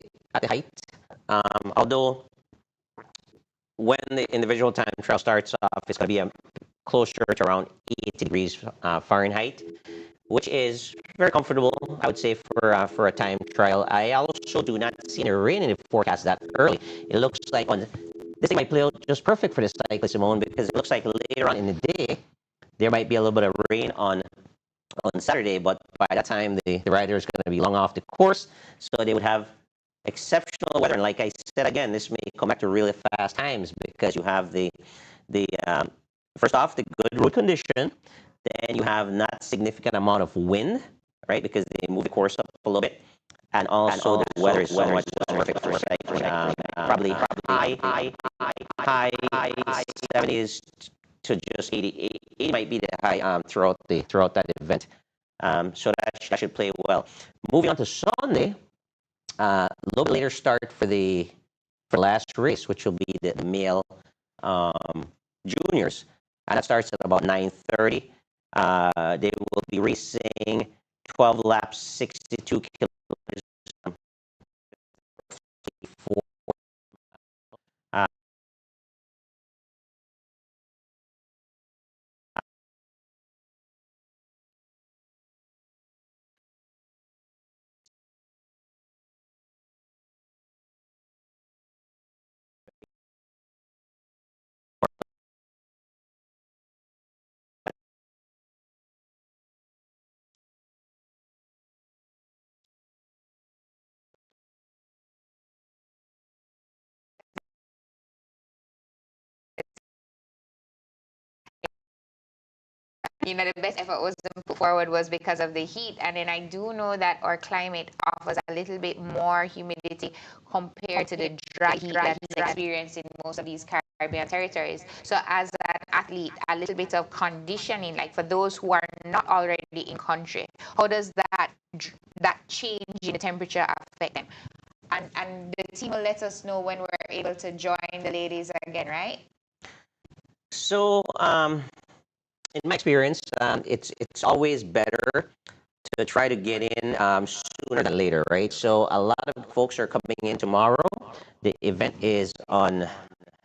Speaker 7: height. Although when the individual time trial starts off, it's going to be a closer to around 80 degrees Fahrenheit, which is very comfortable, I would say, for a time trial. I also do not see any rain in the forecast that early. It looks like this thing might play out just perfect for the cyclist, Simone, because it looks like later on in the day there might be a little bit of rain on Saturday, but by that time the rider is going to be long off the course, so they would have exceptional weather. And like I said again, this may come back to really fast times because you have the first off the good road condition, then you have not significant amount of wind, right? Because they move the course up a little bit, and also the weather is somewhat perfect for cycling. Probably high 70s to just 80. 80 might be the high throughout that event. So that should play well. Moving on to Sunday, a little bit later start for the last race, which will be the male juniors, and that starts at about 9:30. They will be racing 12 laps, 62 kilometers.
Speaker 8: The best effort was put forward was because of the heat. And then I do know that our climate offers a little bit more humidity compared to the dry heat that is experienced in most of these Caribbean territories. So as an athlete, a little bit of conditioning, like for those who are not already in country, how does that change in the temperature affect them? And the team will let us know when we're able to join the ladies again, right?
Speaker 7: So, in my experience, it's always better to try to get in sooner than later, right? So a lot of folks are coming in tomorrow. The event is on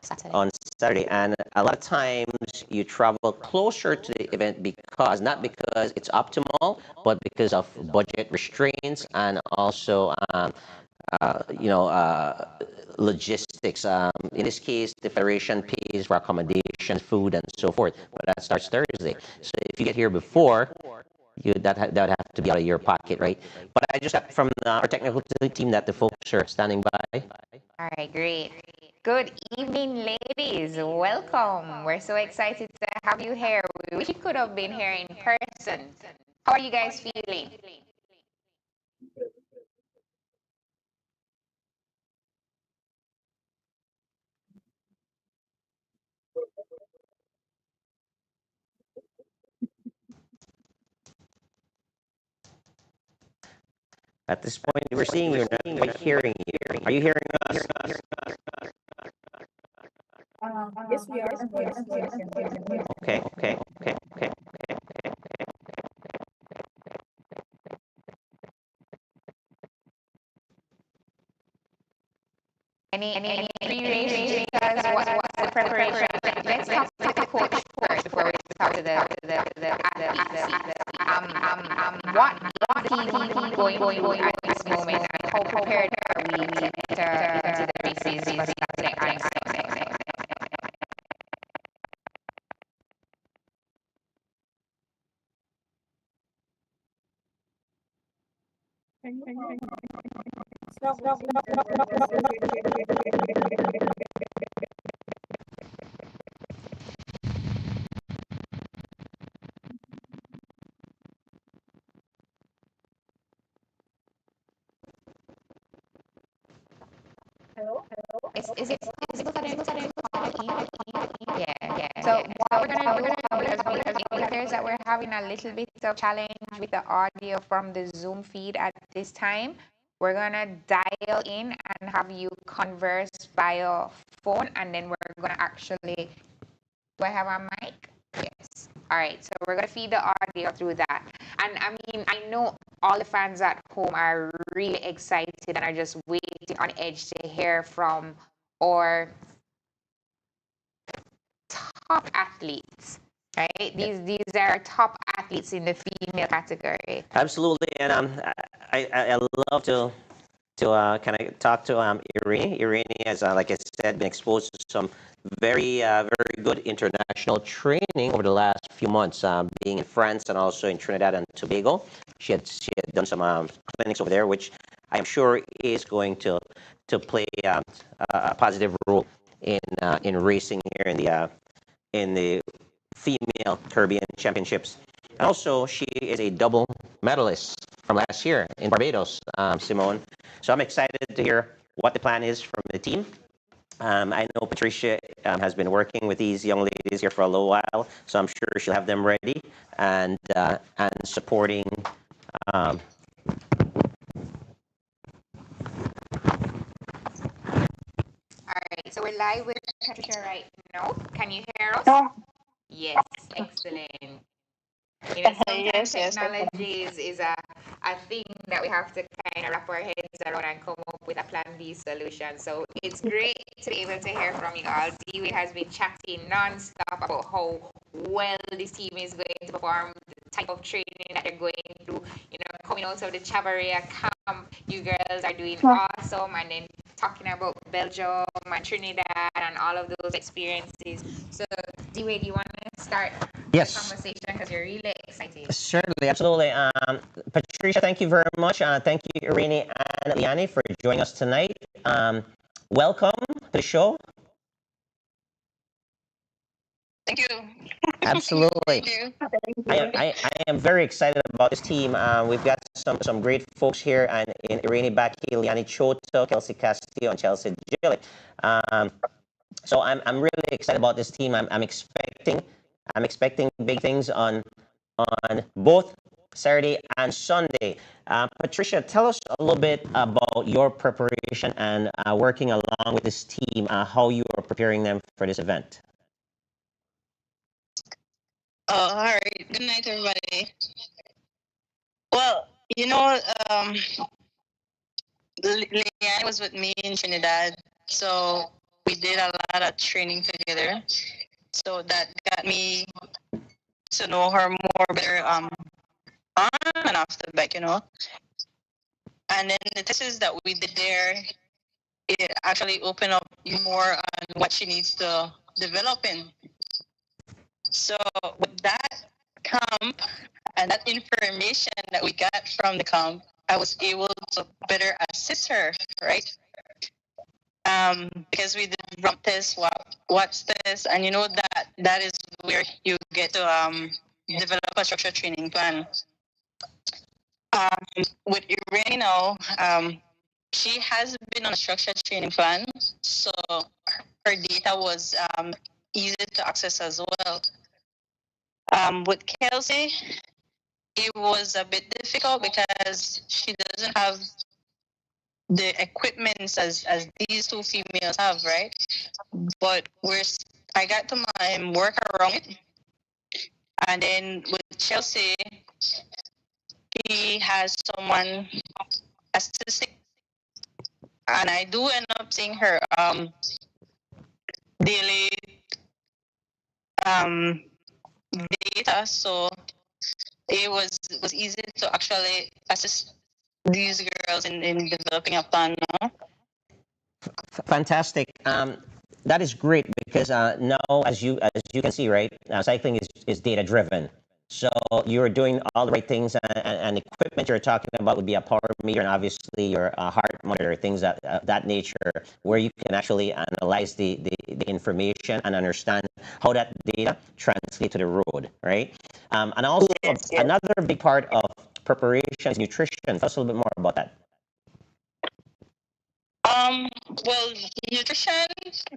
Speaker 7: Saturday, and a lot of times you travel closer to the event not because it's optimal, but because of budget restraints and also logistics. In this case, the Federation pays for accommodation, food, and so forth. But that starts Thursday. So if you get here before, that would have to be out of your pocket, right? But I just got from our technical team that the folks are standing by.
Speaker 8: All right, great. Good evening, ladies. Welcome. We're so excited to have you here. We wish you could have been here in person. How are you guys feeling?
Speaker 7: At this point, we're seeing you, not quite hearing you. Are you hearing us?
Speaker 9: Yes, we are.
Speaker 7: Okay.
Speaker 8: Any pre-race because what's the preparation? Let's talk to the coach first before we talk to the athletes. What is going at this moment, and how prepared are we to enter into the races for Saturday and Sunday? Is it yeah. So what we're gonna do, because it appears that we're having a little bit of challenge with the audio from the Zoom feed at this time, we're gonna dial in and have you converse via phone, and then we're gonna actually. Do I have a mic? Yes. All right. So we're gonna feed the audio through that. And I mean, I know all the fans at home are really excited and are just waiting on edge to hear from our top athletes. right? These are top athletes in the female category.
Speaker 7: Absolutely, and I love to kind of talk to Irene. Irene has, like I said, been exposed to some very good international training over the last few months, being in France and also in Trinidad and Tobago. She had done some clinics over there, which I am sure is going to play a positive role in racing here in the female Caribbean Championships. And also, she is a double medalist from last year in Barbados, Simone. So I'm excited to hear what the plan is from the team. I know Patricia has been working with these young ladies here for a little while, so I'm sure she'll have them ready and supporting. Um,
Speaker 8: All right, so we're live with Patricia right now. Can you hear us? Yes, excellent. You know, sometimes technology is a thing that we have to kind of wrap our heads around and come up with a plan B solution. So it's great to be able to hear from you all. Dewey has been chatting non-stop about how well this team is going to perform, the type of training that they're going through. You know, coming out of the Chavaria camp, you girls are doing awesome. And then talking about Belgium and Trinidad and all of those experiences. So, Dewey, do you want to start
Speaker 7: Yes.
Speaker 8: the conversation because you're really excited?
Speaker 7: Certainly, absolutely. Patricia, thank you very much. Thank you, Irene and Liani, for joining us tonight. Welcome to the show.
Speaker 9: Thank you.
Speaker 7: Absolutely.
Speaker 9: Thank you.
Speaker 7: I am very excited about this team. We've got some great folks here, and in Irene Baki, Liani Choto, Kelsey Castillo, and Chelsea Gillick. So I'm really excited about this team. I'm expecting big things on both Saturday and Sunday. Patricia, tell us a little bit about your preparation and working along with this team, how you are preparing them for this event.
Speaker 9: All right. Good night, everybody. Well, you know, Leanne was with me in Trinidad, so we did a lot of training together. So that got me to know her more better on and off the back, you know. And then the tests that we did there, it actually opened up more on what she needs to develop in. So with that camp and that information that we got from the camp, I was able to better assist her, right? Because we did rump tests, watch tests, and you know that is where you get to develop a structured training plan. With Irene now, she has been on a structured training plan, so her data was easy to access as well. With Kelsey, it was a bit difficult because she doesn't have the equipment as these two females have, right? But I got to work around it. And then with Chelsea, he has someone assisting, and I do end up seeing her daily data, so it was easy to actually assist these girls in developing a plan. No?
Speaker 7: Fantastic. That is great because now, as you can see, right, cycling is data driven. So you're doing all the right things, and equipment you're talking about would be a power meter and obviously your heart monitor, things that nature, where you can actually analyze the information and understand how that data translates to the road, right? And also another big part of preparation is nutrition. Tell us a little bit more about that.
Speaker 9: Well, nutrition,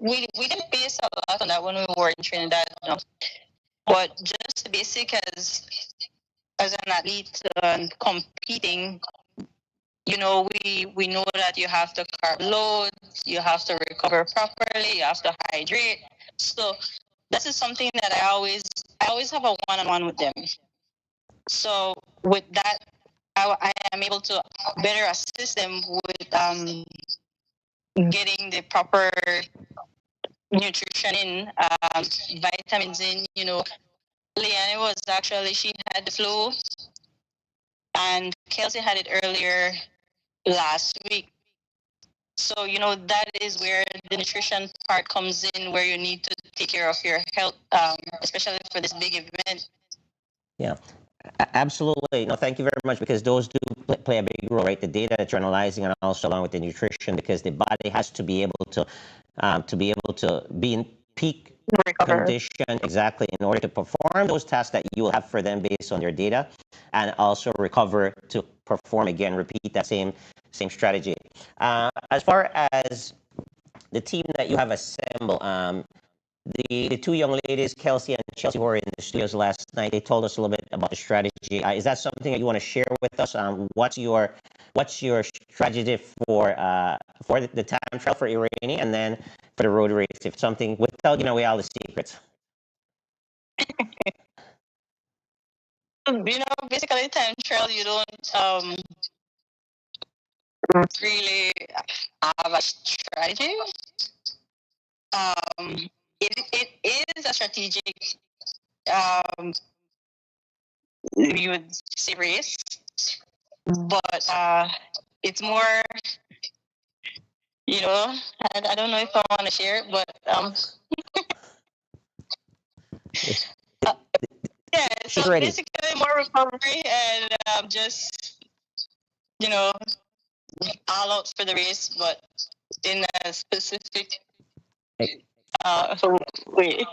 Speaker 9: we didn't base a lot on that when we were in Trinidad, you know? But just the basic as an athlete competing, you know, we know that you have to carb load, you have to recover properly, you have to hydrate. So this is something that I always have a one-on-one with them. So with that, I am able to better assist them with getting the proper nutrition in, vitamins in, you know, Leanne was actually, she had the flu, and Kelsey had it earlier last week. So, that is where the nutrition part comes in, where you need to take care of your health, especially for this big event.
Speaker 7: Yeah, absolutely. No, thank you very much, because those do play a big role, right? The data that you're analyzing, and also along with the nutrition, because the body has to be able to be in peak condition, exactly, in order to perform those tasks that you will have for them based on your data, and also recover to perform again, repeat that same strategy. As far as the team that you have assembled, the two young ladies, Kelsey and Chelsea, who were in the studios last night, they told us a little bit about the strategy. Is that something that you want to share with us? What's your strategy for the time trial for Irani, and then for the road race, if something, without giving away all the secrets?
Speaker 9: Basically, time trial, you don't really have a strategy. It is a strategic, you would say, race, but it's more, I don't know if I want to share it, but yeah, so
Speaker 7: Ready.
Speaker 9: basically more recovery and just, all out for the race, but in a specific way.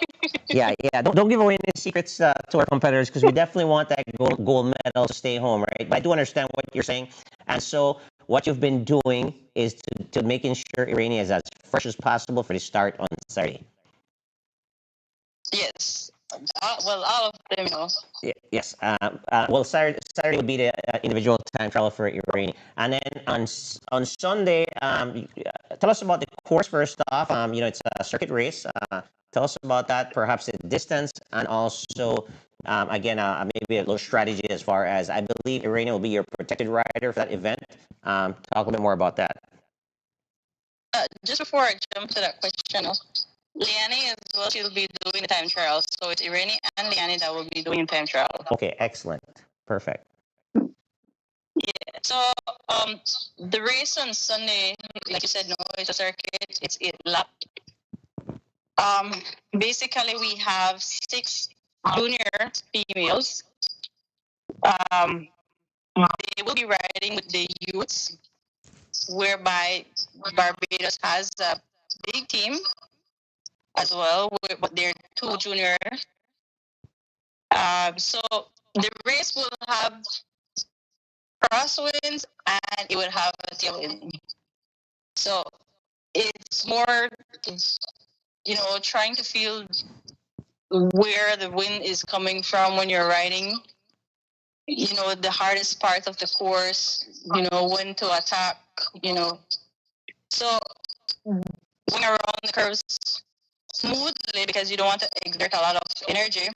Speaker 7: Yeah. Don't give away any secrets to our competitors, because we definitely want that gold medal to stay home, right? But I do understand what you're saying, and so what you've been doing is to making sure Irani is as fresh as possible for the start on Saturday.
Speaker 9: Yes. Well, all of them,
Speaker 7: Yes. Well, Saturday would be the individual time trial for Irani, and then on Sunday, tell us about the course first off. It's a circuit race. Tell us about that, perhaps the distance, and also again maybe a little strategy as far as, I believe Irani will be your protected rider for that event. Talk a little bit more about that.
Speaker 9: Just before I jump to that question, Liani as well, she'll be doing the time trial. So it's Irani and Liani that will be doing time trial.
Speaker 7: Okay, excellent. Perfect.
Speaker 9: Yeah. So the race on Sunday, like you said, no, it's a circuit. It's 8 lap. Basically, we have 6 junior females. They will be riding with the youths, whereby Barbados has a big team as well, but they're 2 junior. So the race will have crosswinds and it will have a tailwind. So it's more, trying to feel where the wind is coming from when you're riding. The hardest part of the course, when to attack, So going around the curves smoothly, because you don't want to exert a lot of energy.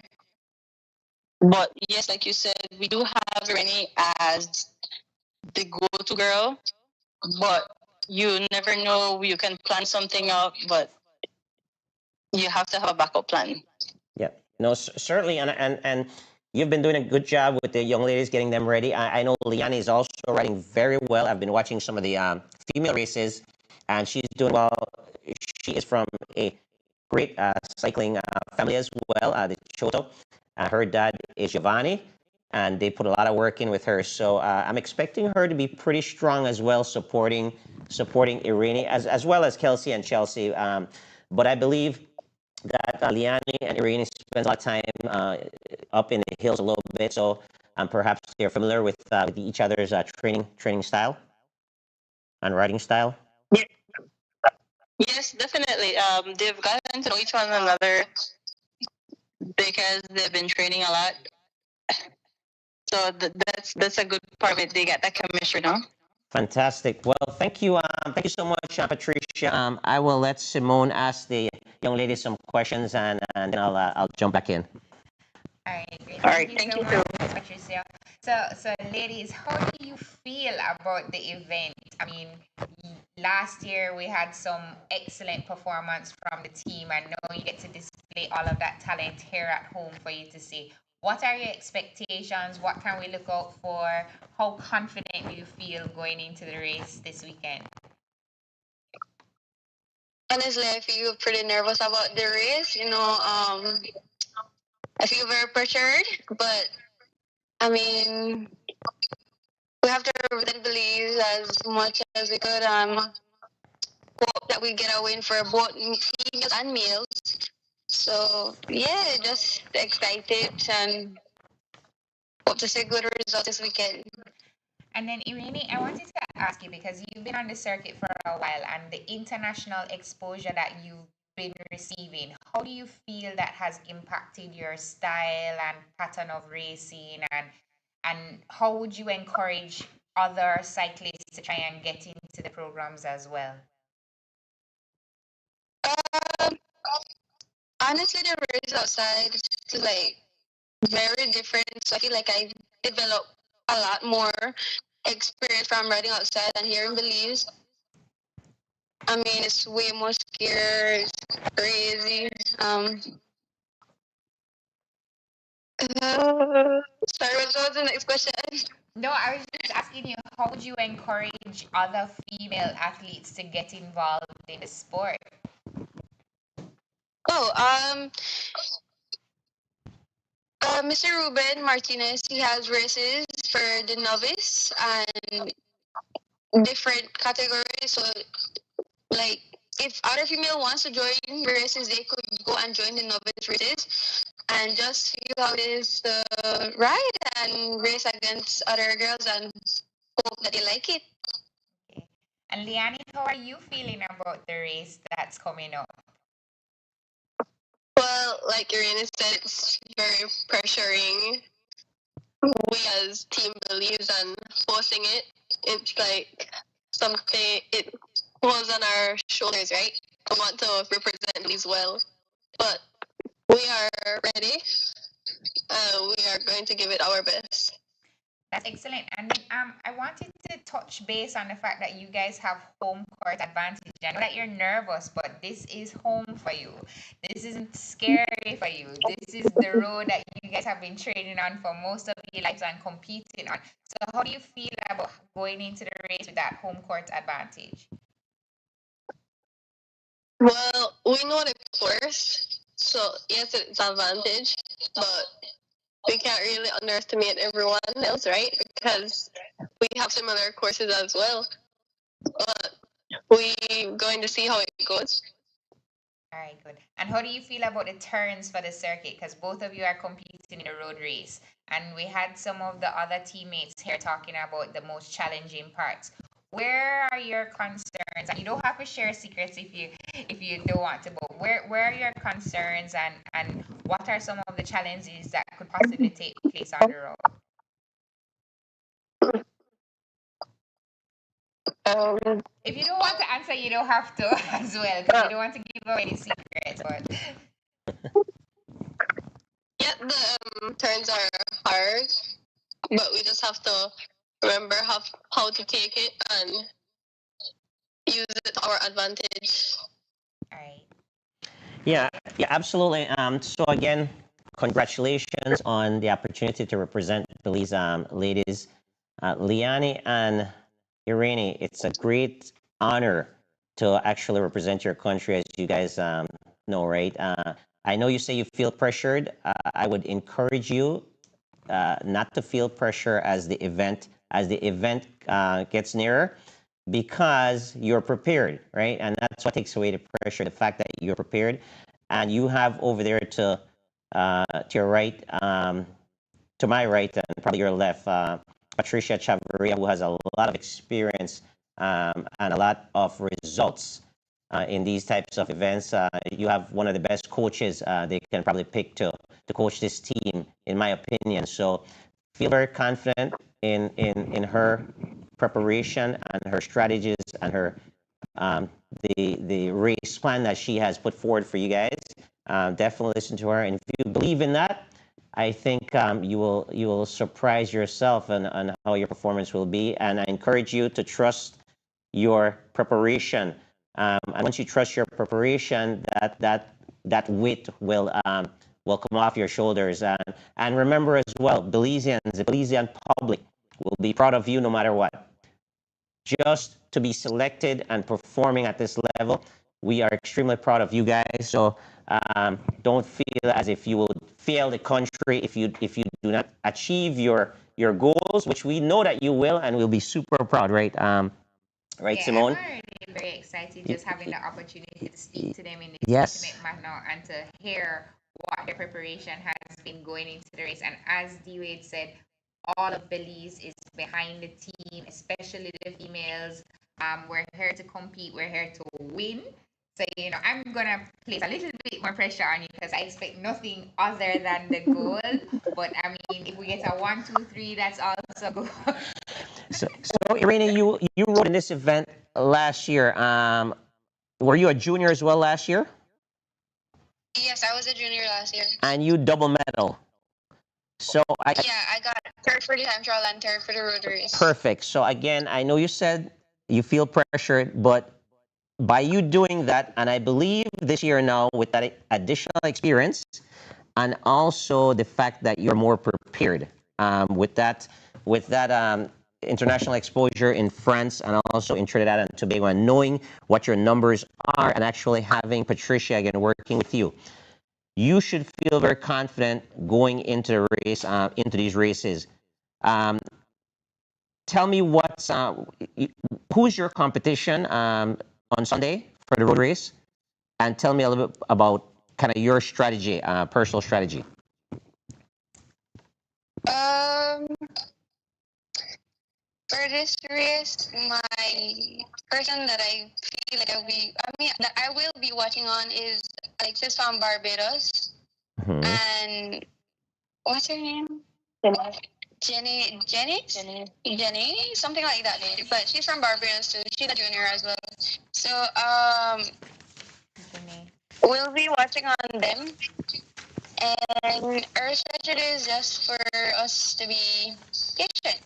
Speaker 9: But yes, like you said, we do have Rennie as the go-to girl, but you never know. You can plan something out, but you have to have a backup plan.
Speaker 7: Yeah, no, certainly, and you've been doing a good job with the young ladies, getting them ready. I know Liani is also riding very well. I've been watching some of the female races, and she's doing well. She is from a great cycling family as well, the Choto. Her dad is Giovanni, and they put a lot of work in with her. So I'm expecting her to be pretty strong as well, supporting Irani, as well as Kelsey and Chelsea. But I believe that Liani and Irani spend a lot of time up in the hills a little bit, so perhaps they're familiar with each other's training style and riding style.
Speaker 9: Yeah. Yes, definitely. They've gotten to know each one another because they've been training a lot. So that's a good part of it. They got that chemistry, no?
Speaker 7: Fantastic. Well, thank you so much, Patricia. I will let Simone ask the young lady some questions, and then I'll jump back in.
Speaker 8: All right, great.
Speaker 9: All right, thank you
Speaker 8: so much, Patricia. So ladies, how do you feel about the event? I mean, last year we had some excellent performance from the team. I know you get to display display all of that talent here at home for you to see. What are your expectations? What can we look out for? How confident do you feel going into the race this weekend?
Speaker 9: Honestly, I feel pretty nervous about the race. I feel very pressured, but I mean, we have to represent Belize as much as we could. Hope that we get a win for both females and males. So yeah, just excited and hope to see good results this weekend.
Speaker 8: And then, Irene, I wanted to ask you because you've been on the circuit for a while and the international exposure that you've been receiving, how do you feel that has impacted your style and pattern of racing, and how would you encourage other cyclists to try and get into the programs as well?
Speaker 9: Um, Honestly, the race outside is like very different. So I feel like I developed a lot more experience from riding outside than here in Belize. I mean, it's way more scary, it's crazy. Sorry, what was the next question?
Speaker 8: No, I was just asking you, how would you encourage other female athletes to get involved in the sport?
Speaker 9: Oh, Mr. Ruben Martinez, he has races for the novice and different categories. So, like, if other female wants to join races, they could go and join the novice races and just feel how it is to ride and race against other girls and hope that they like it.
Speaker 8: Okay. And Liani, how are you feeling about the race that's coming up?
Speaker 9: Well, like Irene said, it's very pressuring. We as team believes and forcing it. It's like something, it was on our shoulders, right? I want to represent these well. But we are ready. We are going to give it our best.
Speaker 8: That's excellent. And then I wanted to touch base on the fact that you guys have home court advantage. I know that you're nervous, but this is home for you. This isn't scary for you. This is the road that you guys have been training on for most of your lives and competing on. So how do you feel about going into the race with that home court advantage?
Speaker 9: Well, we know the course, so yes, it's an advantage, but we can't really underestimate everyone else, right? Because we have similar courses as well. But we're going to see how it goes.
Speaker 8: All right, good. And how do you feel about the turns for the circuit? Because both of you are competing in a road race, and we had some of the other teammates here talking about the most challenging parts. Where are your concerns? And you don't have to share secrets if you don't want to, but where are your concerns, and what are some of the challenges that could possibly take place on the road? If you don't want to answer, you don't have to as well, because you don't want to give away any secrets. But
Speaker 9: yeah, the turns are hard, but we just have to remember how to take it and use it to our advantage.
Speaker 8: all right.
Speaker 7: Yeah, absolutely. So again, congratulations on the opportunity to represent Belize ladies. Liani and Irene, it's a great honor to actually represent your country, as you guys know, right? I know you say you feel pressured. I would encourage you not to feel pressure as the event gets nearer, because you're prepared, right? And that's what takes away the pressure, the fact that you're prepared. And you have over there to your right, to my right, and probably your left, Patricia Chavarria, who has a lot of experience and a lot of results in these types of events. You have one of the best coaches they can probably pick to coach this team, in my opinion. So feel very confident in her preparation and her strategies and her the race plan that she has put forward for you guys. Definitely listen to her, and if you believe in that, I think you will surprise yourself on how your performance will be. And I encourage you to trust your preparation. And once you trust your preparation, that that weight will come off your shoulders. And remember as well, Belizeans, the Belizean public will be proud of you no matter what. Just to be selected and performing at this level, we are extremely proud of you guys. So don't feel as if you will fail the country if you do not achieve your goals, which we know that you will, and we'll be super proud, right? Right,
Speaker 8: Yeah,
Speaker 7: Simone?
Speaker 8: I'm already very excited just having the opportunity to speak to them in this
Speaker 7: Yes.
Speaker 8: intimate manner and to hear what their preparation has been going into the race. And as D-Wade said, all of Belize is behind the team, especially the females. We're here to compete. We're here to win. So, you know, I'm going to place a little bit more pressure on you because I expect nothing other than the goal. But, I mean, if we get a 1, 2, 3, that's also good.
Speaker 7: So Irene, you rode in this event last year. Were you a junior as well last year?
Speaker 9: Yes, I was a junior last year.
Speaker 7: And you double medal. So
Speaker 9: I got third for the time trial and third for the road race.
Speaker 7: Perfect. So again, I know you said you feel pressured, but by you doing that, and I believe this year now with that additional experience, and also the fact that you're more prepared with that international exposure in France and also in Trinidad and Tobago, and knowing what your numbers are, and actually having Patricia again working with you, you should feel very confident going into the race, into these races. Tell me who's your competition on Sunday for the road race, and tell me a little bit about kind of your strategy, personal strategy.
Speaker 9: For this race, my person that I feel like that I will be watching on is Alexis from Barbados.
Speaker 7: Mm-hmm.
Speaker 9: And what's her name? Jenny, something like that. But she's from Barbados too. She's a junior as well. So we'll be watching on them. And our strategy is just for us to be patient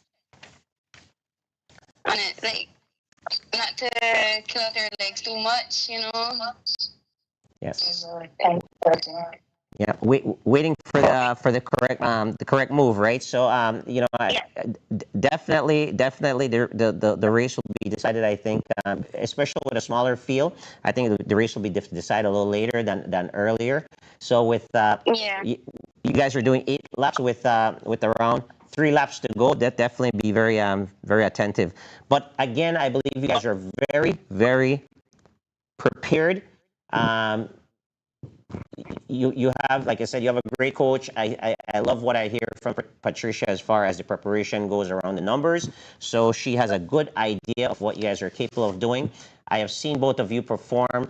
Speaker 9: on it, like not to kill out their legs too much, you know.
Speaker 7: Yes. Yeah, waiting for the correct move, right? So you know, definitely the race will be decided. I think, especially with a smaller field, I think the race will be decided a little later than earlier. So with you guys are doing 8 laps with around 3 laps to go. That definitely be very very attentive. But again, I believe you guys are very, very prepared. You have, like I said, you have a great coach. I love what I hear from Patricia as far as the preparation goes around the numbers. So she has a good idea of what you guys are capable of doing. I have seen both of you perform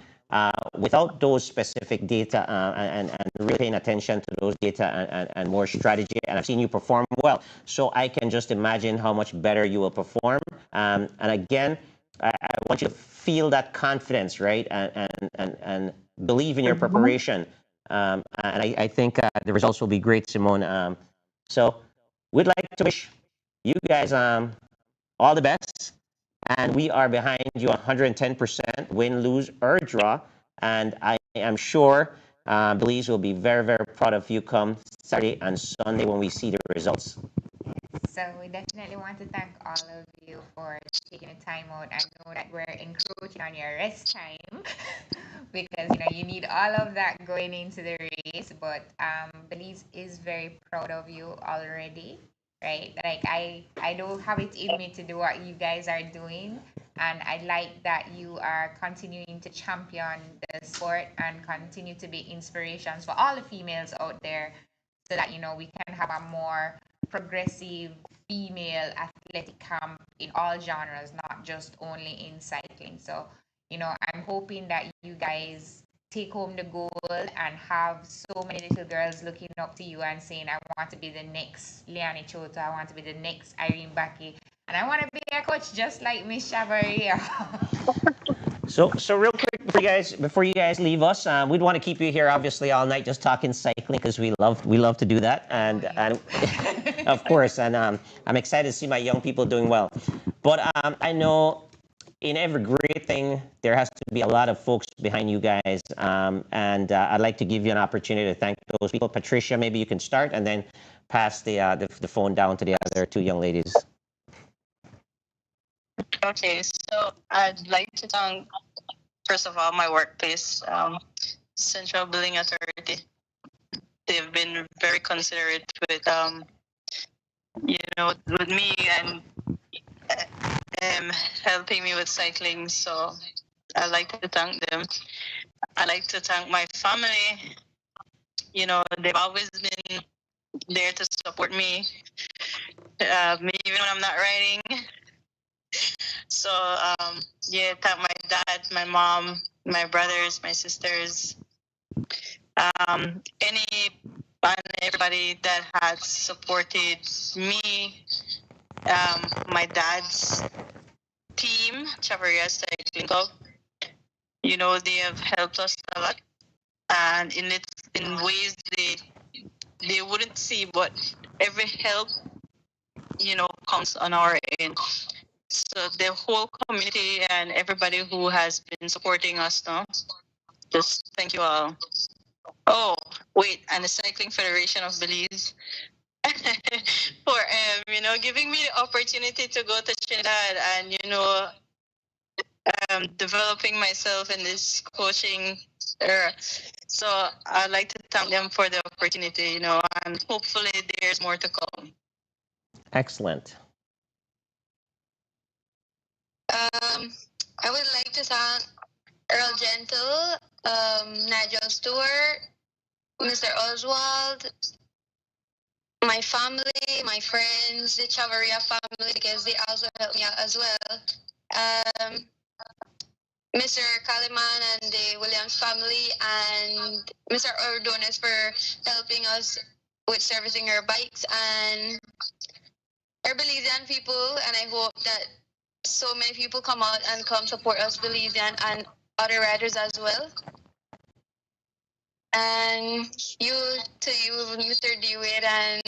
Speaker 7: without those specific data and really paying attention to those data and more strategy. And I've seen you perform well. So I can just imagine how much better you will perform. And again, I want you to feel that confidence, right? And believe in your preparation. And I think the results will be great, Simone. So we'd like to wish you guys all the best. And we are behind you 110%, win, lose, or draw. And I am sure Belize will be very, very proud of you come Saturday and Sunday when we see the results.
Speaker 8: So we definitely want to thank all of you for taking the time out. I know that we're encroaching on your rest time because you need all of that going into the race. But Belize is very proud of you already, right? Like I don't have it in me to do what you guys are doing, and I like that you are continuing to champion the sport and continue to be inspirations for all the females out there, so that we can have a more progressive female athletic camp in all genres, not just only in cycling. So, I'm hoping that you guys take home the gold and have so many little girls looking up to you and saying, I want to be the next Leonie Chota, I want to be the next Irene Baki, and I want to be a coach just like Miss Chavarria.
Speaker 7: So real quick before you guys leave us, we'd want to keep you here obviously all night just talking cycling because we love to do that, and of course, and I'm excited to see my young people doing well. But I know in every great thing, there has to be a lot of folks behind you guys. And I'd like to give you an opportunity to thank those people. Patricia, maybe you can start and then pass the phone down to the other two young ladies.
Speaker 9: Okay, so I'd like to thank, first of all, my workplace, Central Building Authority. They've been very considerate with, with me and helping me with cycling. So I'd like to thank them. I'd like to thank my family. They've always been there to support me, even when I'm not riding. So, thank my dad, my mom, my brothers, my sisters, everybody that has supported me, my dad's team, Chavaria Cycling Club. They have helped us a lot, and in ways they wouldn't see, but every help, comes on our end. So the whole community and everybody who has been supporting us now, just thank you all. Oh, wait, and the Cycling Federation of Belize for giving me the opportunity to go to Trinidad and developing myself in this coaching era. So I'd like to thank them for the opportunity, and hopefully there's more to come.
Speaker 7: Excellent.
Speaker 10: I would like to thank Earl Gentle, Nigel Stewart, Mr. Oswald, my family, my friends, the Chavaria family, because they also helped me out as well. Mr. Kaliman and the Williams family, and Mr. Ordonez for helping us with servicing our bikes, and our Belizean people, and I hope that so many people come out and come support us, Belizean and other riders as well. And you, Mr. Dewey, and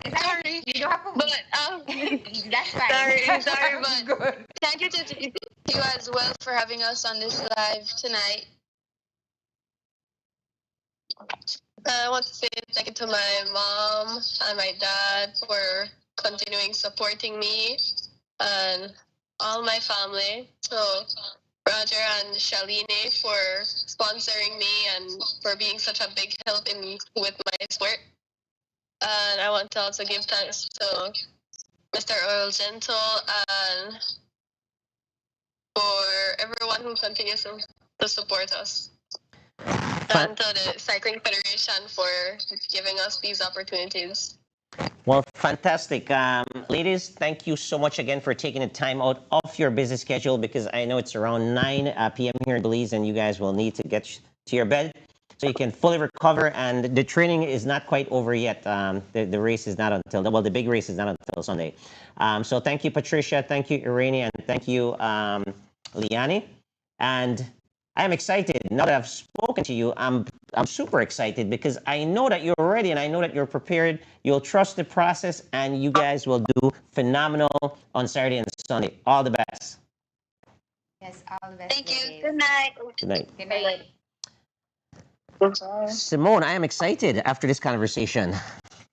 Speaker 10: sorry,
Speaker 8: You don't have to,
Speaker 10: but
Speaker 8: that's fine.
Speaker 10: sorry, but
Speaker 8: Good.
Speaker 10: thank you to you as well for having us on this live tonight. I want to say thank you to my mom and my dad for continuing supporting me and all my family. So Roger and Shaline for sponsoring me and for being such a big help with my sport. And I want to also give thanks to Mr. Earl Gentle and for everyone who continues to support us. And to the Cycling Federation for giving us these opportunities.
Speaker 7: Well, fantastic. Ladies, thank you so much again for taking the time out of your busy schedule, because I know it's around 9 p.m. here in Belize and you guys will need to get to your bed so you can fully recover. And the training is not quite over yet. The race is not until, the big race is not until Sunday. So thank you, Patricia. Thank you, Irene. And thank you, Liani. And I'm excited. Now that I've spoken to you, I'm super excited because I know that you're ready and I know that you're prepared. You'll trust the process and you guys will do phenomenal on Saturday and Sunday. All the best.
Speaker 8: Yes, all the best.
Speaker 10: Thank you. Good night.
Speaker 7: Good night.
Speaker 8: Good night.
Speaker 7: Simone, I am excited after this conversation.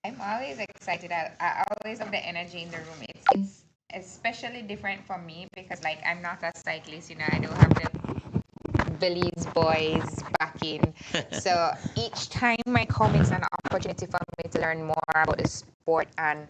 Speaker 8: I'm always excited. I always have the energy in the room. It's especially different for me because, like, I'm not a cyclist. I don't have the Belize boys backing. So each time I come, it's an opportunity for me to learn more about the sport and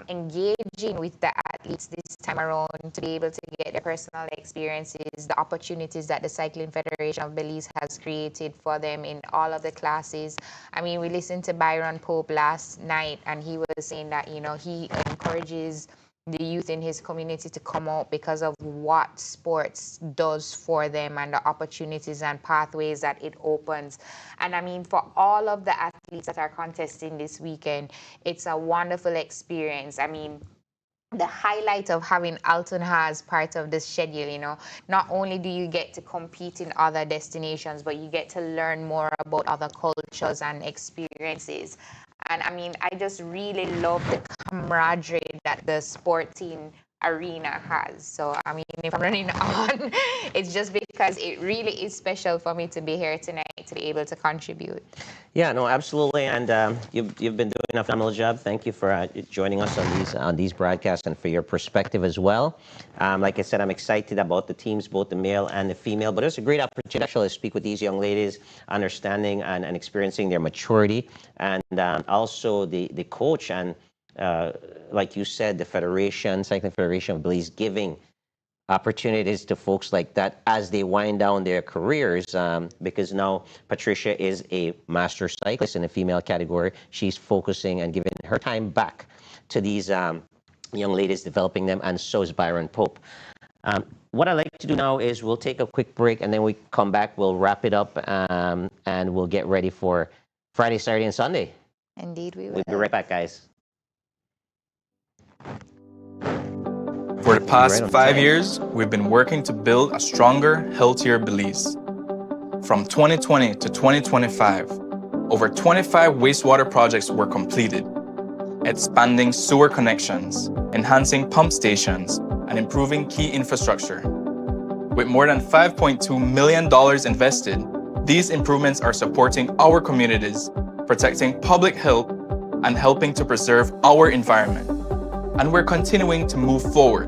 Speaker 8: engaging with the athletes this time around to be able to get their personal experiences, the opportunities that the Cycling Federation of Belize has created for them in all of the classes. I mean, we listened to Byron Pope last night and he was saying that, he encourages the youth in his community to come out because of what sports does for them and the opportunities and pathways that it opens. And I mean, for all of the athletes that are contesting this weekend, it's a wonderful experience. I mean, the highlight of having Alton as part of this schedule, not only do you get to compete in other destinations, but you get to learn more about other cultures and experiences. And I mean, I just really love the camaraderie that the sporting arena has. So I mean, if I'm running on, it's just because it really is special for me to be here tonight to be able to contribute.
Speaker 7: Yeah, no, absolutely, and you've been doing a phenomenal job. Thank you for joining us on these broadcasts and for your perspective as well. Like I said, I'm excited about the teams, both the male and the female. But it's a great opportunity actually to speak with these young ladies, understanding and experiencing their maturity, and also the coach and like you said, the Federation, Cycling Federation of Belize, giving opportunities to folks like that as they wind down their careers, because now Patricia is a master cyclist in the female category. She's focusing and giving her time back to these young ladies, developing them, and so is Byron Pope. What I'd like to do now is we'll take a quick break, and then we come back, we'll wrap it up, and we'll get ready for Friday, Saturday, and Sunday.
Speaker 8: Indeed, we will.
Speaker 7: We'll be right back, guys.
Speaker 1: For the past 5 years, we've been working to build a stronger, healthier Belize. From 2020 to 2025, over 25 wastewater projects were completed, expanding sewer connections, enhancing pump stations, and improving key infrastructure. With more than $5.2 million invested, these improvements are supporting our communities, protecting public health, and helping to preserve our environment. And we're continuing to move forward.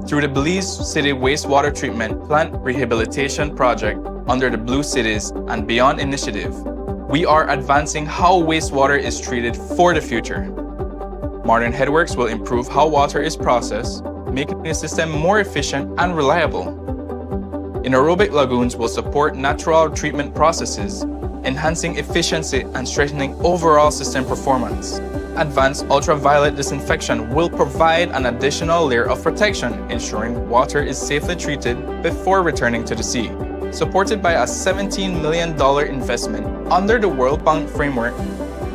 Speaker 1: Through the Belize City Wastewater Treatment Plant Rehabilitation Project under the Blue Cities and Beyond initiative, we are advancing how wastewater is treated for the future. Modern headworks will improve how water is processed, making the system more efficient and reliable. Anaerobic lagoons will support natural treatment processes, enhancing efficiency and strengthening overall system performance. Advanced ultraviolet disinfection will provide an additional layer of protection, ensuring water is safely treated before returning to the sea. Supported by a $17 million investment under the World Bank framework,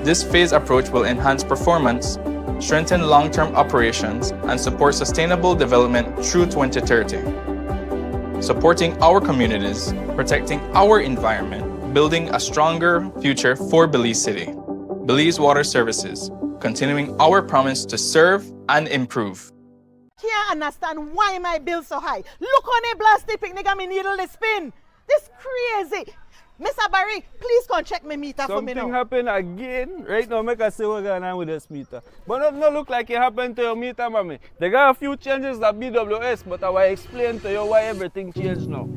Speaker 1: this phased approach will enhance performance, strengthen long-term operations, and support sustainable development through 2030. Supporting our communities, protecting our environment, building a stronger future for Belize City. Belize Water Services, continuing our promise to serve and improve.
Speaker 2: Can't understand why my bill so high. Look on the blasty picnic and me needle the spin. This crazy. Mr. Barry, please come check my meter for me now.
Speaker 3: Something happened again. Right now, make us see what's going on with this meter. But not look like it happened to your meter, mommy. They got a few changes at BWS, but I will explain to you why everything changed now.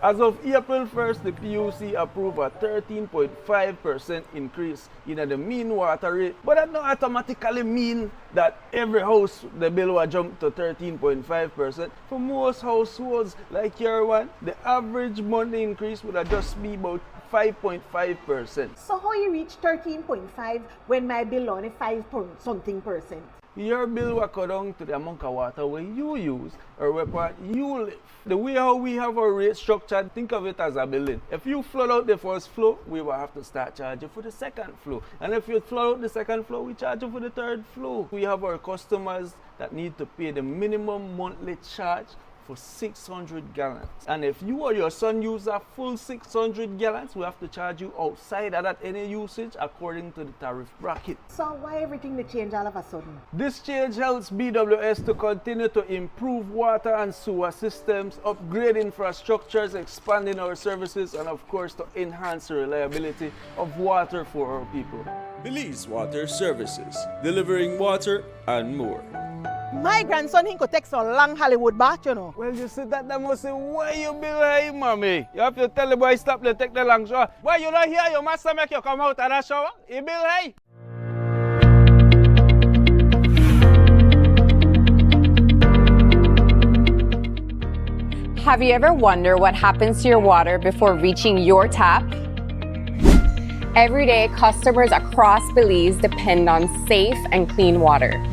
Speaker 3: As of April 1st, the PUC approved a 13.5% increase in the mean water rate, but that don't automatically mean that every house, the bill will jump to 13.5%. For most households like your one, the average monthly increase would just be about 5.5%.
Speaker 2: So how you reach 13.5 when my bill only 5-something%?
Speaker 3: Your bill will go down to the amount of water where you use or where you live. The way how we have our rate structured, think of it as a building. If you flood out the first floor, we will have to start charging for the second floor. And if you flood out the second floor, we charge you for the third floor. We have our customers that need to pay the minimum monthly charge for 600 gallons. And if you or your son use a full 600 gallons, we have to charge you outside of that any usage according to the tariff bracket.
Speaker 2: So why everything they change all of a sudden?
Speaker 3: This change helps BWS to continue to improve water and sewer systems, upgrade infrastructures, expanding our services, and of course to enhance the reliability of water for our people.
Speaker 4: Belize Water Services, delivering water and more.
Speaker 2: My grandson, he could take so long Hollywood bath, you know.
Speaker 3: Well, you see that, they must say, why you bill high, mommy? You have to tell the boy, stop, take the long shower. Why you not here? Your master make you come out of that shower? He bill high.
Speaker 5: Have you ever wondered what happens to your water before reaching your tap? Every day, customers across Belize depend on safe and clean water.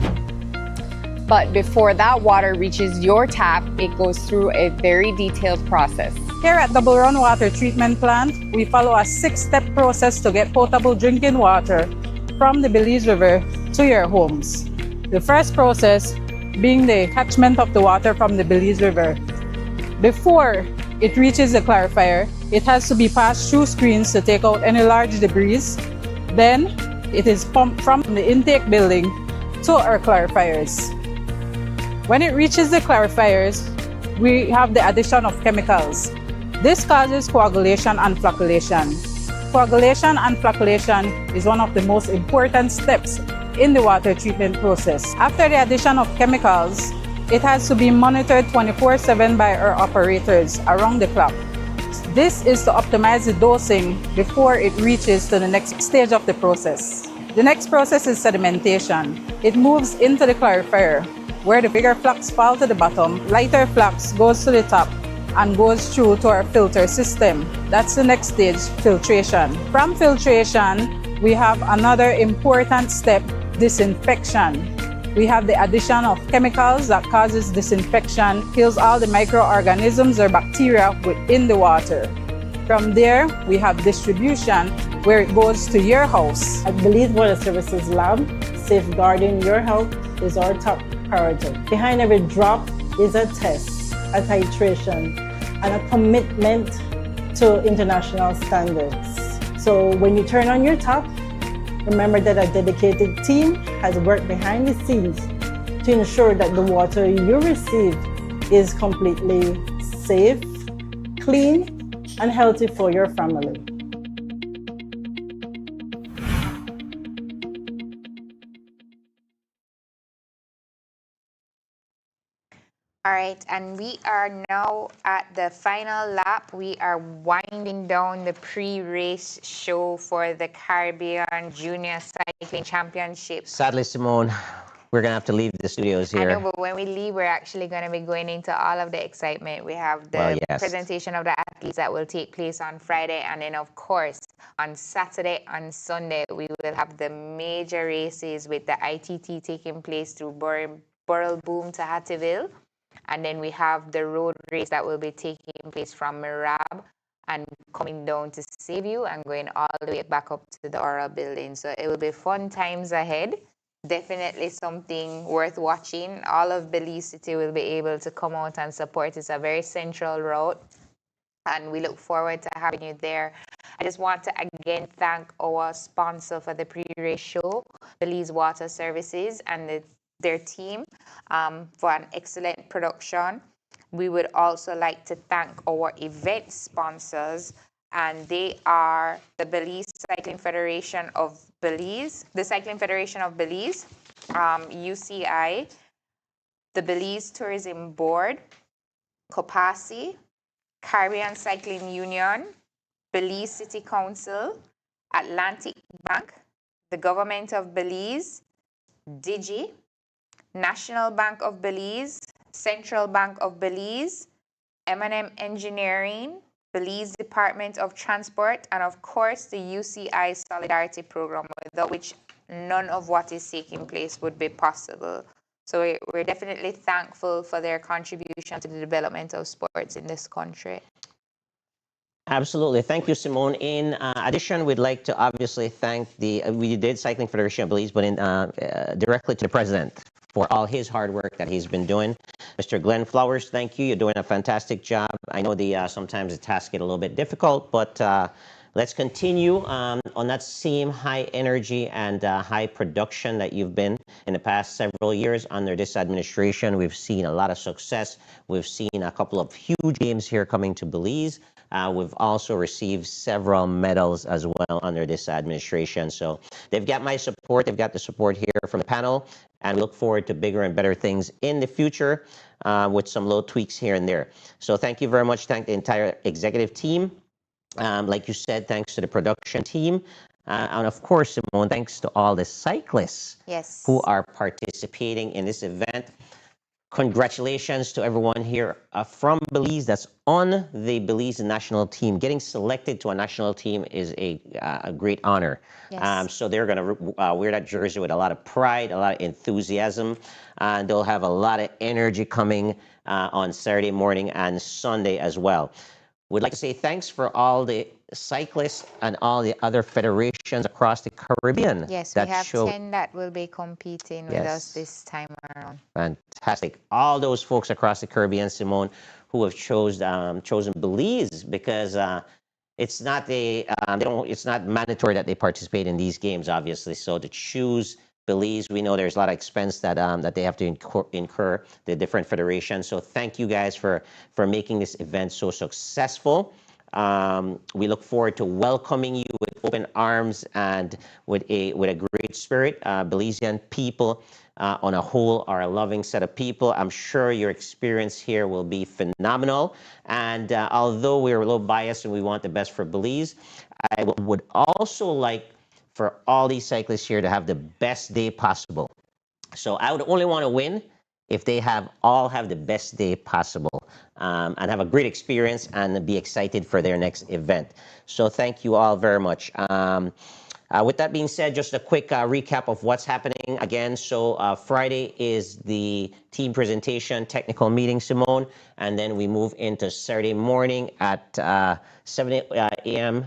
Speaker 5: But before that water reaches your tap, it goes through a very detailed process.
Speaker 6: Here at the Bull Run Water Treatment Plant, we follow a 6-step process to get potable drinking water from the Belize River to your homes. The first process being the catchment of the water from the Belize River. Before it reaches the clarifier, it has to be passed through screens to take out any large debris. Then it is pumped from the intake building to our clarifiers. When it reaches the clarifiers, we have the addition of chemicals. This causes coagulation and flocculation. Coagulation and flocculation is one of the most important steps in the water treatment process. After the addition of chemicals, it has to be monitored 24/7 by our operators around the clock. This is to optimize the dosing before it reaches to the next stage of the process. The next process is sedimentation. It moves into the clarifier, where the bigger flocks fall to the bottom, lighter flocks goes to the top, and goes through to our filter system. That's the next stage, filtration. From filtration, we have another important step, disinfection. We have the addition of chemicals that causes disinfection, kills all the microorganisms or bacteria within the water. From there, we have distribution, where it goes to your house.
Speaker 11: At Belize Water Services Lab, safeguarding your health is our top priority. Behind every drop is a test, a titration, and a commitment to international standards. So when you turn on your tap, remember that a dedicated team has worked behind the scenes to ensure that the water you receive is completely safe, clean, and healthy for your family.
Speaker 8: All right, and we are now at the final lap. We are winding down the pre-race show for the Caribbean Junior Cycling Championships.
Speaker 7: Sadly, Simone, we're going to have to leave the studios here.
Speaker 8: I know, but when we leave, we're actually going to be going into all of the excitement. We have the presentation of the athletes that will take place on Friday. And then, of course, on Saturday and Sunday, we will have the major races with the ITT taking place through Burrell Boom to Hattieville. And then we have the road race that will be taking place from Mirab and coming down to Seaview and going all the way back up to the Oral Building. So it will be fun times ahead. Definitely something worth watching. All of Belize City will be able to come out and support. It's a very central route, and we look forward to having you there. I just want to again thank our sponsor for the pre-race show, Belize Water Services, and their team for an excellent production. We would also like to thank our event sponsors, and they are the Belize Cycling Federation of Belize, the Cycling Federation of Belize, UCI, the Belize Tourism Board, COPASI, Caribbean Cycling Union, Belize City Council, Atlantic Bank, the Government of Belize, Digi, National Bank of Belize, Central Bank of Belize, M&M Engineering, Belize Department of Transport, and of course the UCI Solidarity Program, without which none of what is taking place would be possible. So we're definitely thankful for their contribution to the development of sports in this country.
Speaker 7: Absolutely. Thank you, Simone. In addition, we'd like to obviously thank we did Cycling Federation of Belize, but directly to the president for all his hard work that he's been doing. Mr. Glenn Flowers, thank you. You're doing a fantastic job. I know sometimes the tasks get a little bit difficult, but let's continue on that same high energy and high production that you've been in the past several years under this administration. We've seen a lot of success. We've seen a couple of huge games here coming to Belize. We've also received several medals as well under this administration. So they've got my support. They've got the support here from the panel. And we look forward to bigger and better things in the future with some little tweaks here and there. So thank you very much. Thank the entire executive team. Like you said, thanks to the production team. And of course, Simone, thanks to all the cyclists who are participating in this event. Congratulations to everyone here from Belize that's on the Belize national team. Getting selected to a national team is a great honor. So they're going to wear that jersey with a lot of pride, a lot of enthusiasm, and they'll have a lot of energy coming on Saturday morning and Sunday as well. We'd like to say thanks for all the cyclists and all the other federations across the Caribbean.
Speaker 8: Yes,
Speaker 7: that
Speaker 8: we have
Speaker 7: show.
Speaker 8: 10 that will be competing with us
Speaker 7: Yes.
Speaker 8: this time around.
Speaker 7: Fantastic. All those folks across the Caribbean, Simone, who have chosen Belize because it's not it's not mandatory that they participate in these games, obviously. So to choose Belize, we know there's a lot of expense that that they have to incur, the different federations. So thank you guys for making this event so successful. We look forward to welcoming you with open arms and with a great spirit. Belizean people on a whole are a loving set of people. I'm sure your experience here will be phenomenal. And although we're a little biased and we want the best for Belize, I would also like for all these cyclists here to have the best day possible. So I would only want to win if they all have the best day possible and have a great experience and be excited for their next event. So thank you all very much. With that being said, just a quick recap of what's happening again. So Friday is the team presentation, technical meeting, Simone, and then we move into Saturday morning at 7 a.m.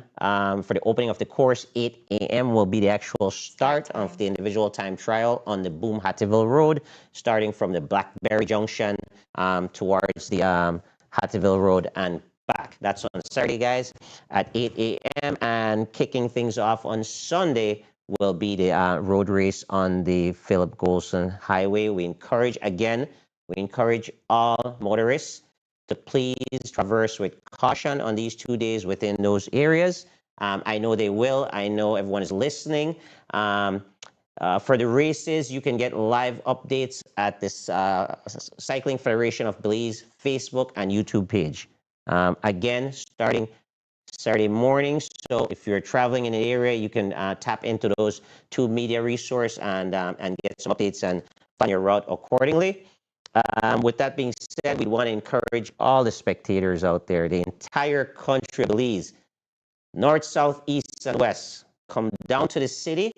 Speaker 7: For the opening of the course. 8 a.m. will be the actual start of the individual time trial on the Boom Hattieville Road, starting from the Blackberry Junction towards the Hattieville Road and back. That's on Saturday, guys, at 8 a.m. And kicking things off on Sunday will be the road race on the Philip Golson Highway. We encourage all motorists to please traverse with caution on these 2 days within those areas. I know they will. I know everyone is listening. For the races, you can get live updates at this Cycling Federation of Belize Facebook and YouTube page. Again, starting Saturday morning. So if you're traveling in the area, you can tap into those two media resources and get some updates and plan your route accordingly. With that being said, we want to encourage all the spectators out there, the entire country of Belize, north, south, east, and west, come down to the city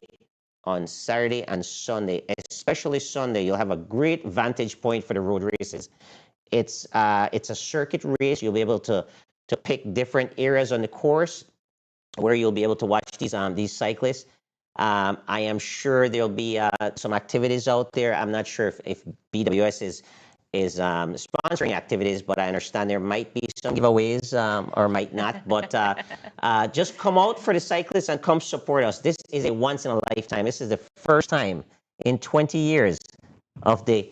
Speaker 7: on Saturday and Sunday, especially Sunday. You'll have a great vantage point for the road races. It's a circuit race. You'll be able to pick different areas on the course where you'll be able to watch these cyclists. I am sure there'll be some activities out there. I'm not sure if BWS is sponsoring activities, but I understand there might be some giveaways or might not. But just come out for the cyclists and come support us. This is a once in a lifetime. This is the first time in 20 years of the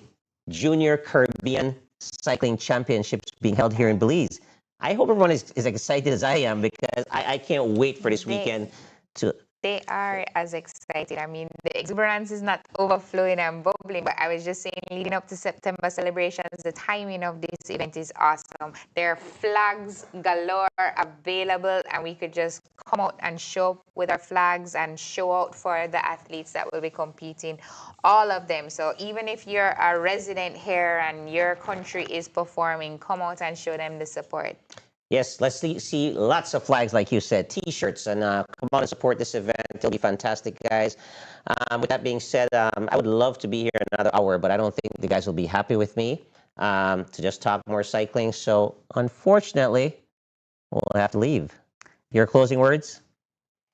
Speaker 7: Junior Caribbean Cycling Championships being held here in Belize. I hope everyone is as excited as I am, because I can't wait for this weekend to...
Speaker 8: They are as excited. I mean, the exuberance is not overflowing and bubbling, but I was just saying, leading up to September celebrations, the timing of this event is awesome. There are flags galore available, and we could just come out and show up with our flags and show out for the athletes that will be competing, all of them. So even if you're a resident here and your country is performing, come out and show them the support.
Speaker 7: Yes, let's see lots of flags, like you said, T-shirts, and come on and support this event. It'll be fantastic, guys. With that being said, I would love to be here another hour, but I don't think the guys will be happy with me to just talk more cycling. So, unfortunately, we'll have to leave. Your closing words?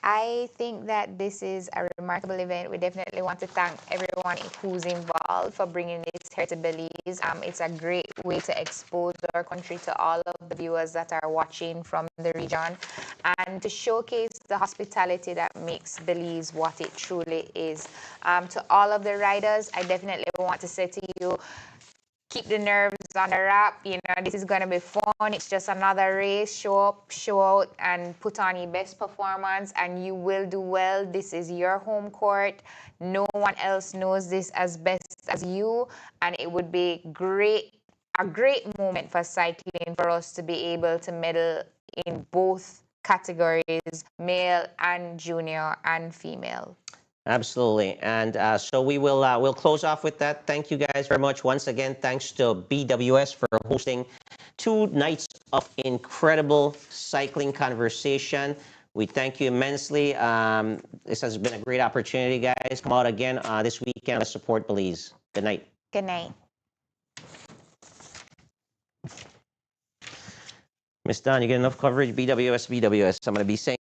Speaker 8: I think that this is a remarkable event. We definitely want to thank everyone who's involved for bringing this here to Belize. It's a great way to expose our country to all of the viewers that are watching from the region, and to showcase the hospitality that makes Belize what it truly is. To all of the riders, I definitely want to say to you, keep the nerves on the wrap. You know, this is going to be fun. It's just another race. Show up, show out, and put on your best performance, and you will do well. This is your home court. No one else knows this as best as you, and it would be a great moment for cycling for us to be able to medal in both categories, male and junior and female.
Speaker 7: Absolutely. And so we'll close off with that. Thank you guys very much. Once again, thanks to BWS for hosting 2 nights of incredible cycling conversation. We thank you immensely. This has been a great opportunity, guys. Come out again this weekend to support Belize. Good night.
Speaker 8: Good night.
Speaker 7: Miss Dawn, you get enough coverage? BWS. I'm going to be saying